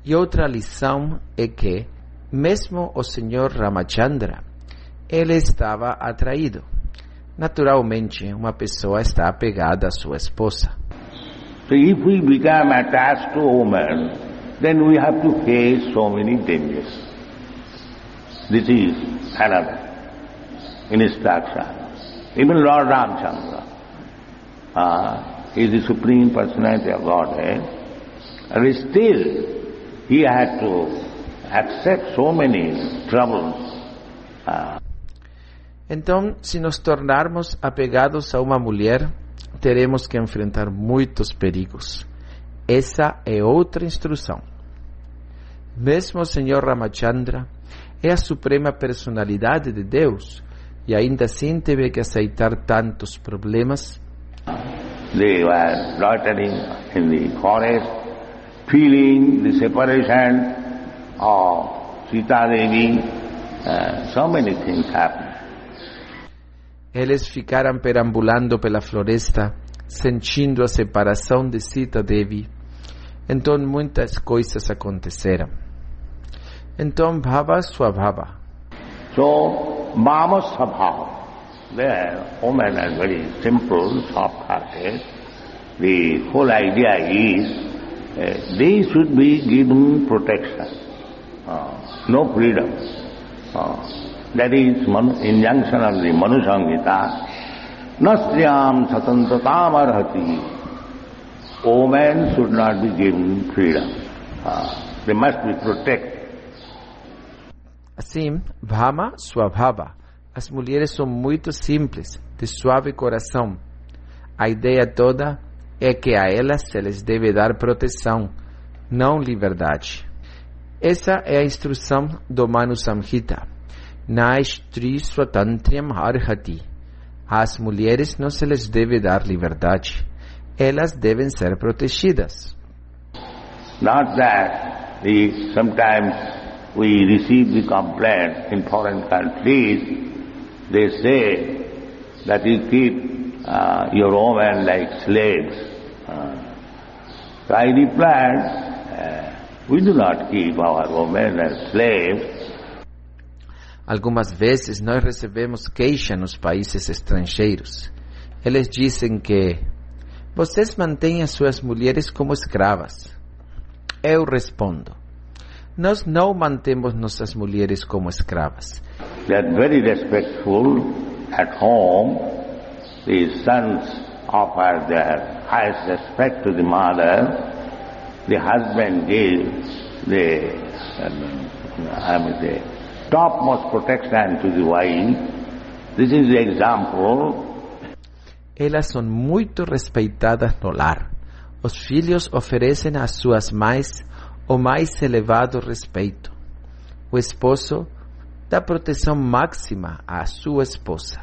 C: E outra lição é que, mesmo o Senhor Ramachandra, ele estava atraído. Naturalmente, uma pessoa está apegada à sua esposa.
E: So if we become attached to a woman, then we have to face so many dangers. This is another instruction. Even Lord Ramchandra, is the Supreme Personality of Godhead, and still he had to accept so many troubles.
C: Então, se nos tornarmos apegados a uma mulher, teremos que enfrentar muitos perigos. Essa é outra instrução. Mesmo o Senhor Ramachandra é a suprema personalidade de Deus e ainda assim teve que aceitar tantos problemas.
E: They were loitering in the forest, feeling the separation of Sita Devi. So many things happened.
C: Eles ficaram perambulando pela floresta, sentindo a separação de Sita Devi. Então muitas coisas aconteceram. Então Bhava Swabhava.
E: So, Mama Swabhava. There, women are very simple, soft-hearted. The whole idea is they should be given protection, no freedom. That is injunction of the Manu Samhita. Nastriyam satantatam arhati. Women should not be given freedom. They must be protected.
C: Assim, Bhama Swabhava. As mulheres são muito simples, de suave coração. A ideia toda é que a elas se lhes deve dar proteção, não liberdade. Essa é a instrução do Manu Samhita. Naistri Swatantriam Arhati. Às mulheres não se lhes deve dar liberdade. Elas devem ser protegidas.
E: Not that sometimes we receive the complaint in foreign countries. They say that you keep your women like slaves. So I replied, we do not keep our women as slaves.
C: Algumas vezes nós recebemos queixa nos países estrangeiros. Eles dizem que vocês mantêm as suas mulheres como escravas. Eu respondo, nós não mantemos nossas mulheres como escravas.
E: They are very respectful at home. The sons offer their highest respect to the mother. The husband gives the topmost protection to the wife. This is the example.
C: Elas são muito respeitadas no lar. Os filhos oferecem às suas mães o mais elevado respeito. O esposo dá proteção máxima à sua esposa.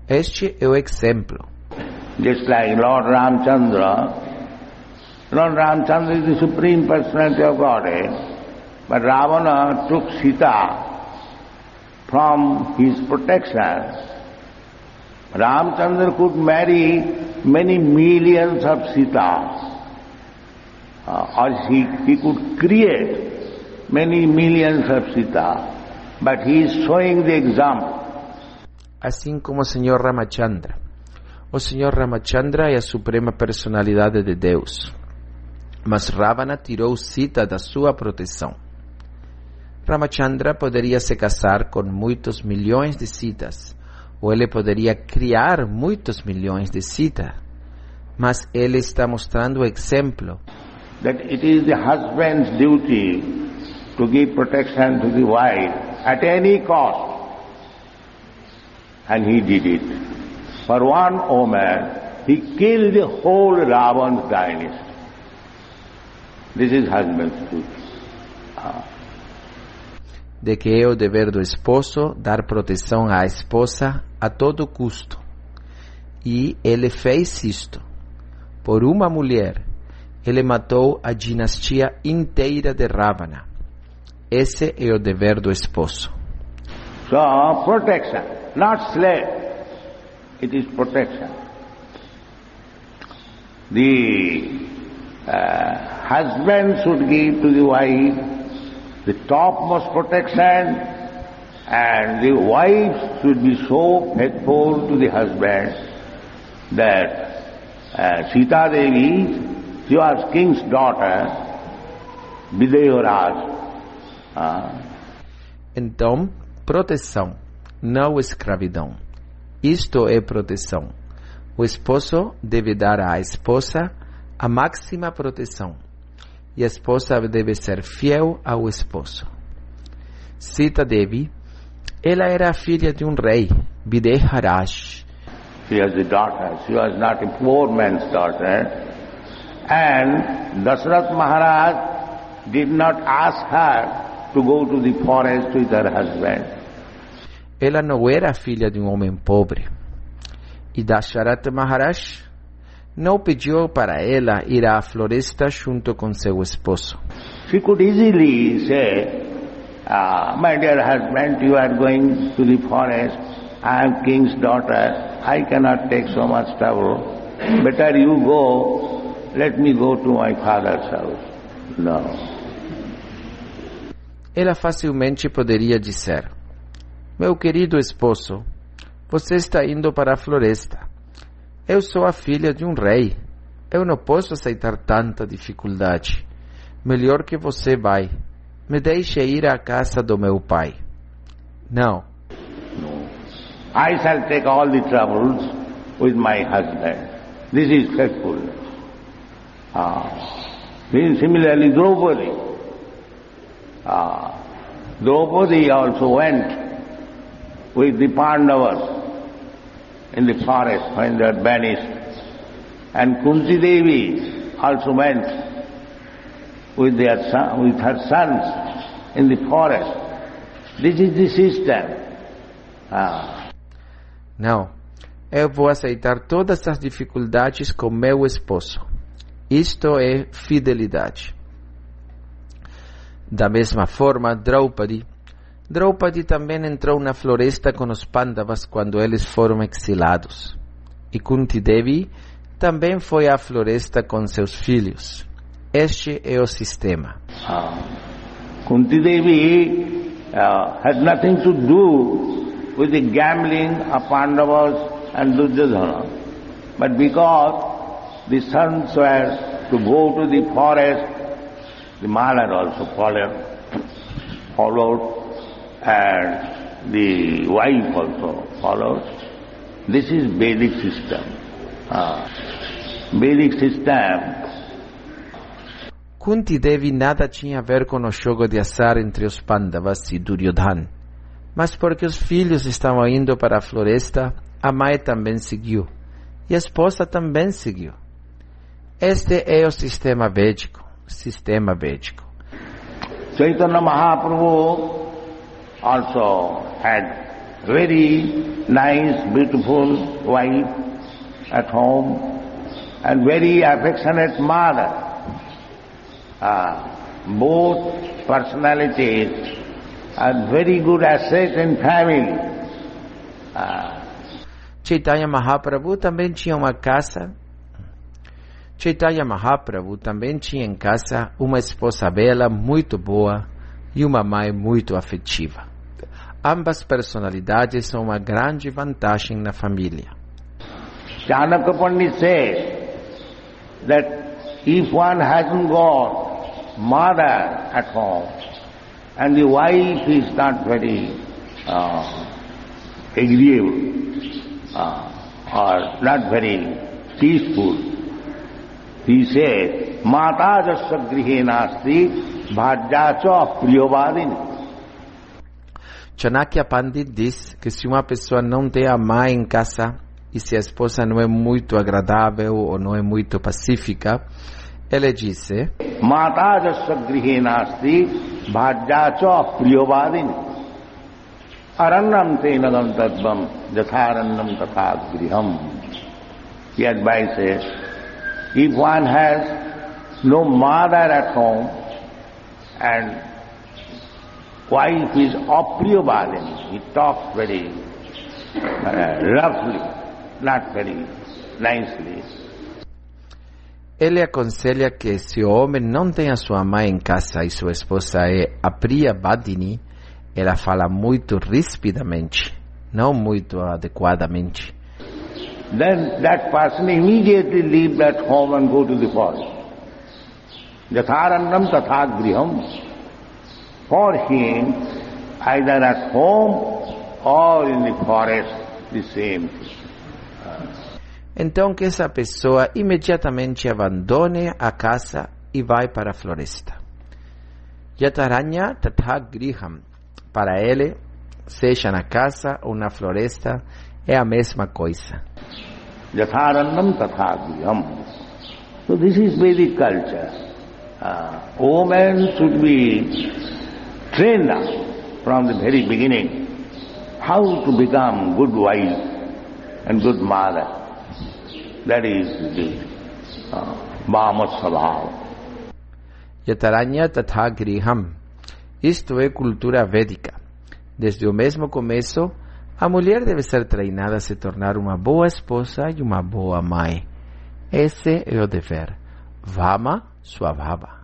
C: Este é o exemplo.
E: Just like Lord Ramchandra is the Supreme Personality of Godhead, but Ravana took Sita from his protection. Ramchandra could marry many millions of Sitas, or he could create many millions of Sitas. But he is showing the example.
C: Assim como o Senhor Ramachandra. O Senhor Ramachandra é a suprema personalidade de Deus. Mas Ravana tirou Sita da sua proteção. Ramachandra poderia se casar com muitos milhões de Sitas, ou ele poderia criar muitos milhões de Sita. Mas ele está mostrando o exemplo.
E: That it is the husband's duty to give protection to the wife at any cost. And he did it. For one woman, he killed the whole Ravan's dynasty. This is husband's duty.
C: De que é o dever do esposo dar proteção à esposa a todo custo. E ele fez isto. Por uma mulher, ele matou a dinastia inteira de Ravana. Esse é o dever do esposo.
E: So, protection, not slave. It is protection. The husband should give to the wife the topmost protection, and the wife should be so faithful to the husband that Sita Devi, she was king's daughter, Videyaraj.
C: Então, proteção, não escravidão. Isto é proteção. O esposo deve dar à esposa a máxima proteção e a esposa deve ser fiel ao esposo. Sita Devi, ela era a filha de um rei, Videharaj.
E: She was a daughter. She was not a poor man's daughter. And Dasarath Maharaj did not ask her to go to the forest with her husband.
C: Ela não era filha de um homem pobre. E Dasharatha Maharaj não pediu para ela ir à floresta junto com seu esposo.
E: She could easily say, my dear husband, you are going to the forest. I am king's daughter. I cannot take so much trouble. Better you go. Let me go to my father's house. No.
C: Ela facilmente poderia dizer, meu querido esposo, você está indo para a floresta. Eu sou a filha de um rei. Eu não posso aceitar tanta dificuldade. Melhor que você vai. Me deixe ir à casa do meu pai. Não.
E: I shall take all the troubles with my husband. This is faithfulness. Similarly, Draupadi. Draupadi also went with the Pandavas in the forest when they were banished. And Kunti Devi also went with her sons in the forest. This is the system.
C: Não, eu vou aceitar todas as dificuldades com meu esposo. Isto é fidelidade. Da mesma forma, Draupadi também entrou na floresta com os Pandavas quando eles foram exilados. E Kunti Devi também foi à floresta com seus filhos. Este é o sistema.
E: Kunti Devi had nothing to do with the gambling of Pandavas and Duryodhana. But because the sons were to go to the forest, the mother also followed, and the wife also followed. This is Vedic system. Vedic system.
C: Kunti Devi nada tinha a ver com o jogo de azar entre os Pandavas e Duryodhana. Mas porque os filhos estavam indo para a floresta, a mãe também seguiu. E a esposa também seguiu. Este é o sistema védico.
E: Chaitanya Mahaprabhu also had very nice, beautiful wife at home and very affectionate mother. Both personalities are very good asset in family.
C: Chaitanya Mahaprabhu também tinha em casa uma esposa bela, muito boa, e uma mãe muito afetiva. Ambas personalidades são uma grande vantagem na família.
E: Chanakya Pandit says that if one hasn't got mother at home and the wife is not very agreeable or not very peaceful, he says, Mata jasya grihe nasti bhajyacha priyavadini.
C: Chanakya Pandit diz que se uma pessoa não tem a mãe em casa e se a esposa não é muito agradável ou não é muito pacífica, ele disse:
E: Mata jasya grihe nasti bhajyacha priyavadini. Arannam tenadam tadvam jatharannam tatha griham. He advises, if one has no mother at home and wife is apriyavadini, he talks very roughly, not very nicely.
C: Ele aconselha que se o homem não tem a sua mãe em casa e sua esposa é apriyavadini, ela fala muito rispidamente, não muito adequadamente.
E: Then that person immediately leave that home and go to the forest. Jatharannam tatha griham. For him, either at home or in the forest, the same thing.
C: então que essa pessoa imediatamente abandone a casa e vai para a floresta. Yataranya tatha griham. Para ele, seja na casa ou na floresta, é a mesma coisa.
E: Yatharannam tatha griham. So this is Vedic culture. Women should be trained up from the very beginning how to become good wife and good mother. That is the Bhamasvabhava.
C: Yataranya tatha griham. Isto é cultura védica. Desde o mesmo começo, a mulher deve ser treinada a se tornar uma boa esposa e uma boa mãe. Esse é o dever. Vama Swabhava.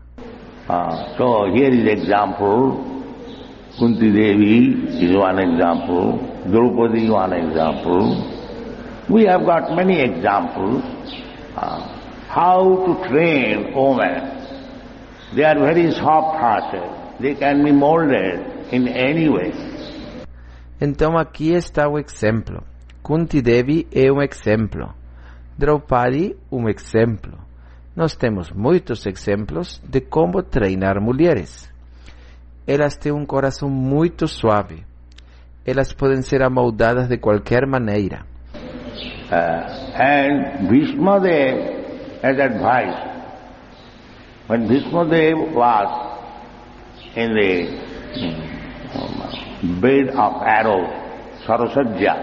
E: So here is example. Kunti Devi is one example. Draupadi is one example. We have got many examples how to train women. They are very soft-hearted. They can be molded in any way.
C: Então aqui está o exemplo. Kunti Devi é um exemplo. Draupadi, um exemplo. Nós temos muitos exemplos de como treinar mulheres. Elas têm um coração muito suave. Elas podem ser amoldadas de qualquer maneira.
E: And Bhishma Dev has advised. When Bhishma Dev was in the bed of arrows, Sarasajya,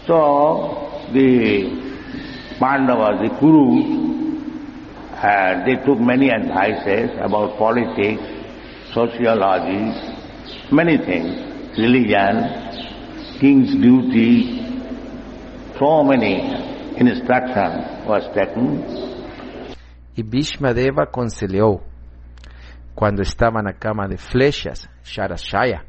E: so the Pandavas, the Kurus, they took many advices about politics, sociology, many things, religion, king's duty, so many instructions was taken.
C: E Bhishma Deva aconselhou, quando estava na cama de flechas, Sharashaya.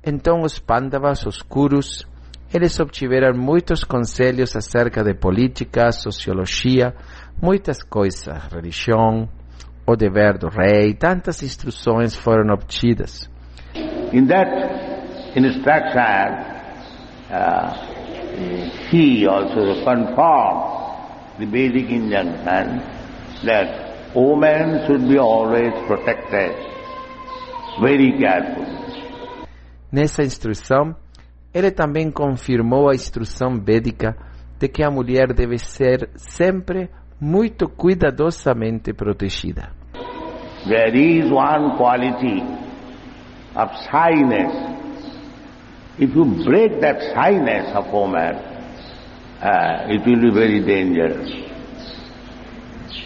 C: Então os Pandavas, os Kurus, eles obtiveram muitos conselhos acerca de política, sociologia, muitas coisas, religião, o dever do rei, tantas instruções foram obtidas.
E: In that instruction, he also confirmed the Vedic injunction that women should be always protected, very carefully.
C: Nessa instrução, ele também confirmou a instrução védica de que a mulher deve ser sempre muito cuidadosamente protegida.
E: There is one quality of shyness. If you break that shyness of woman, it will be very dangerous.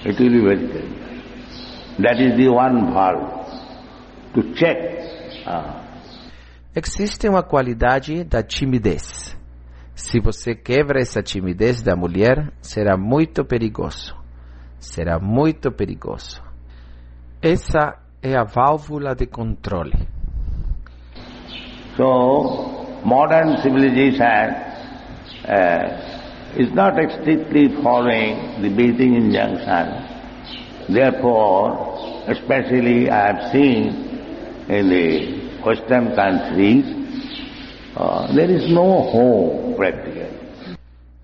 E: It will be very dangerous. That is the one valve to check.
C: Existe uma qualidade da timidez. Se você quebra essa timidez da mulher, será muito perigoso. Será muito perigoso. Essa é a válvula de controle.
E: So, modern civilization is not strictly following the Vedic injunction. Therefore, especially I have seen in the Western countries, there is no home practically.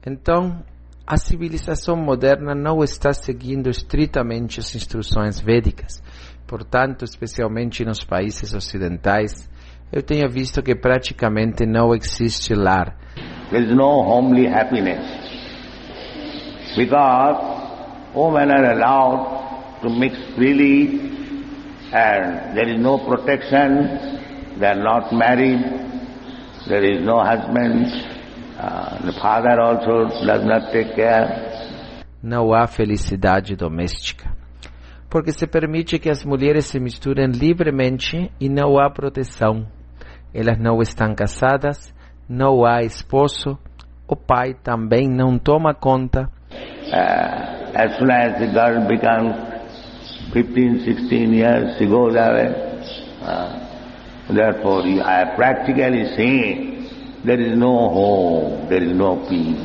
C: Então, a civilização moderna não está seguindo estritamente as instruções védicas. Portanto, especialmente nos países ocidentais, eu tenho visto que praticamente não existe lar.
E: There is no homely happiness because women are allowed to mix freely and there is no protection, they are not married, there is no husband, the father also does not take care.
C: Não há felicidade doméstica, porque se permite que as mulheres se misturem livremente e não há proteção. Elas não estão casadas, não há esposo, o pai também não toma conta.
E: As soon as the girl becomes 15, 16 years, she goes away. Therefore, I have practically seen there is no home, there is no peace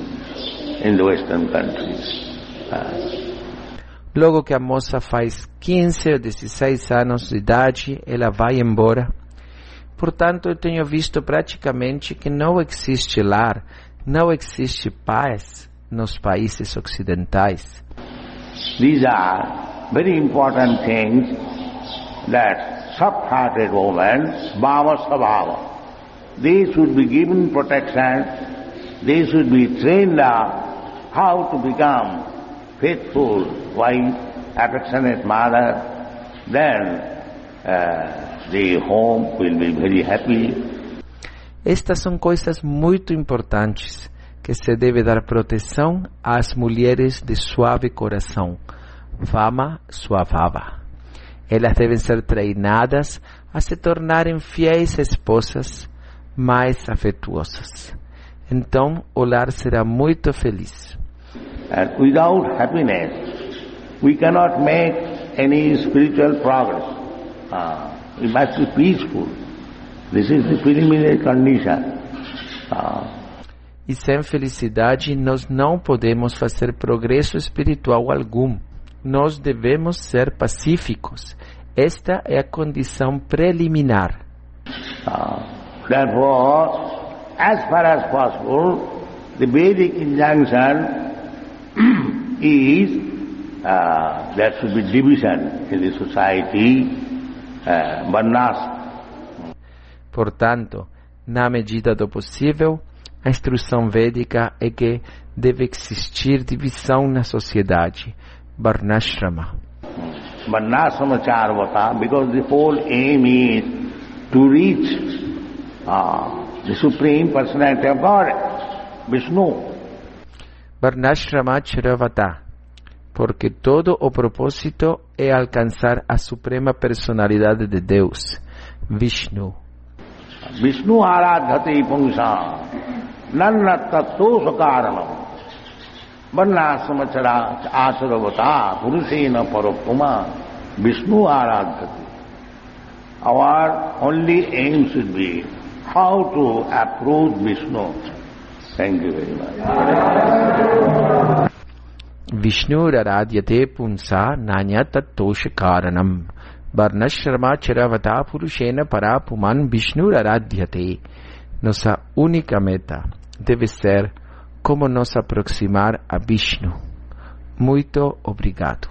E: in the Western countries.
C: Logo que a moça faz 15 ou 16 anos de idade, ela vai embora. Portanto, eu tenho visto praticamente que não existe lar, Não existe paz nos países ocidentais.
E: These are very important things that soft-hearted women, bhava sabhava, they should be given protection, they should be trained up how to become faithful wife, affectionate mother, then the home will be very happy.
C: Estas são coisas muito importantes que se deve dar proteção às mulheres de suave coração, vama suavava. Elas devem ser treinadas a se tornarem fiéis esposas mais afetuosas. Então, o lar será muito feliz.
E: And without happiness, we cannot make any spiritual progress. We must be peaceful. This is the preliminary condition.
C: E sem felicidade, nós não podemos fazer progresso espiritual algum. Nós devemos ser pacíficos. Esta é a condição preliminar.
E: Therefore, as far as possible, the Vedic injunction is there should be division in the society, varnas.
C: Portanto, na medida do possível, a instrução védica é que deve existir divisão na sociedade, varnashrama.
E: Varnashrama charvata, because the whole aim is to reach the Supreme Personality of God, Vishnu.
C: Varnashrama charvata, porque todo o propósito é alcançar a Suprema Personalidade de Deus, Vishnu.
E: Vishnu aradhati pungsam nanna tattva karanam varnashrama acharavata purushena paropuma Vishnu aradhati. Our only aim should be how to approach Vishnu. Thank you very much.
C: Vishnu aradhyate punsa nanya tattosha karanam varnashrama charavata purushena parapuman Vishnu aradhyate. Nossa única meta deve ser como nos aproximar a Vishnu. Muito obrigado.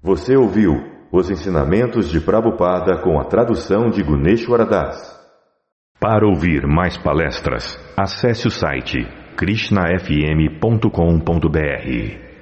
F: Você ouviu os ensinamentos de Prabhupada com a tradução de Guneshwara Das. Para ouvir mais palestras, acesse o site krishnafm.com.br.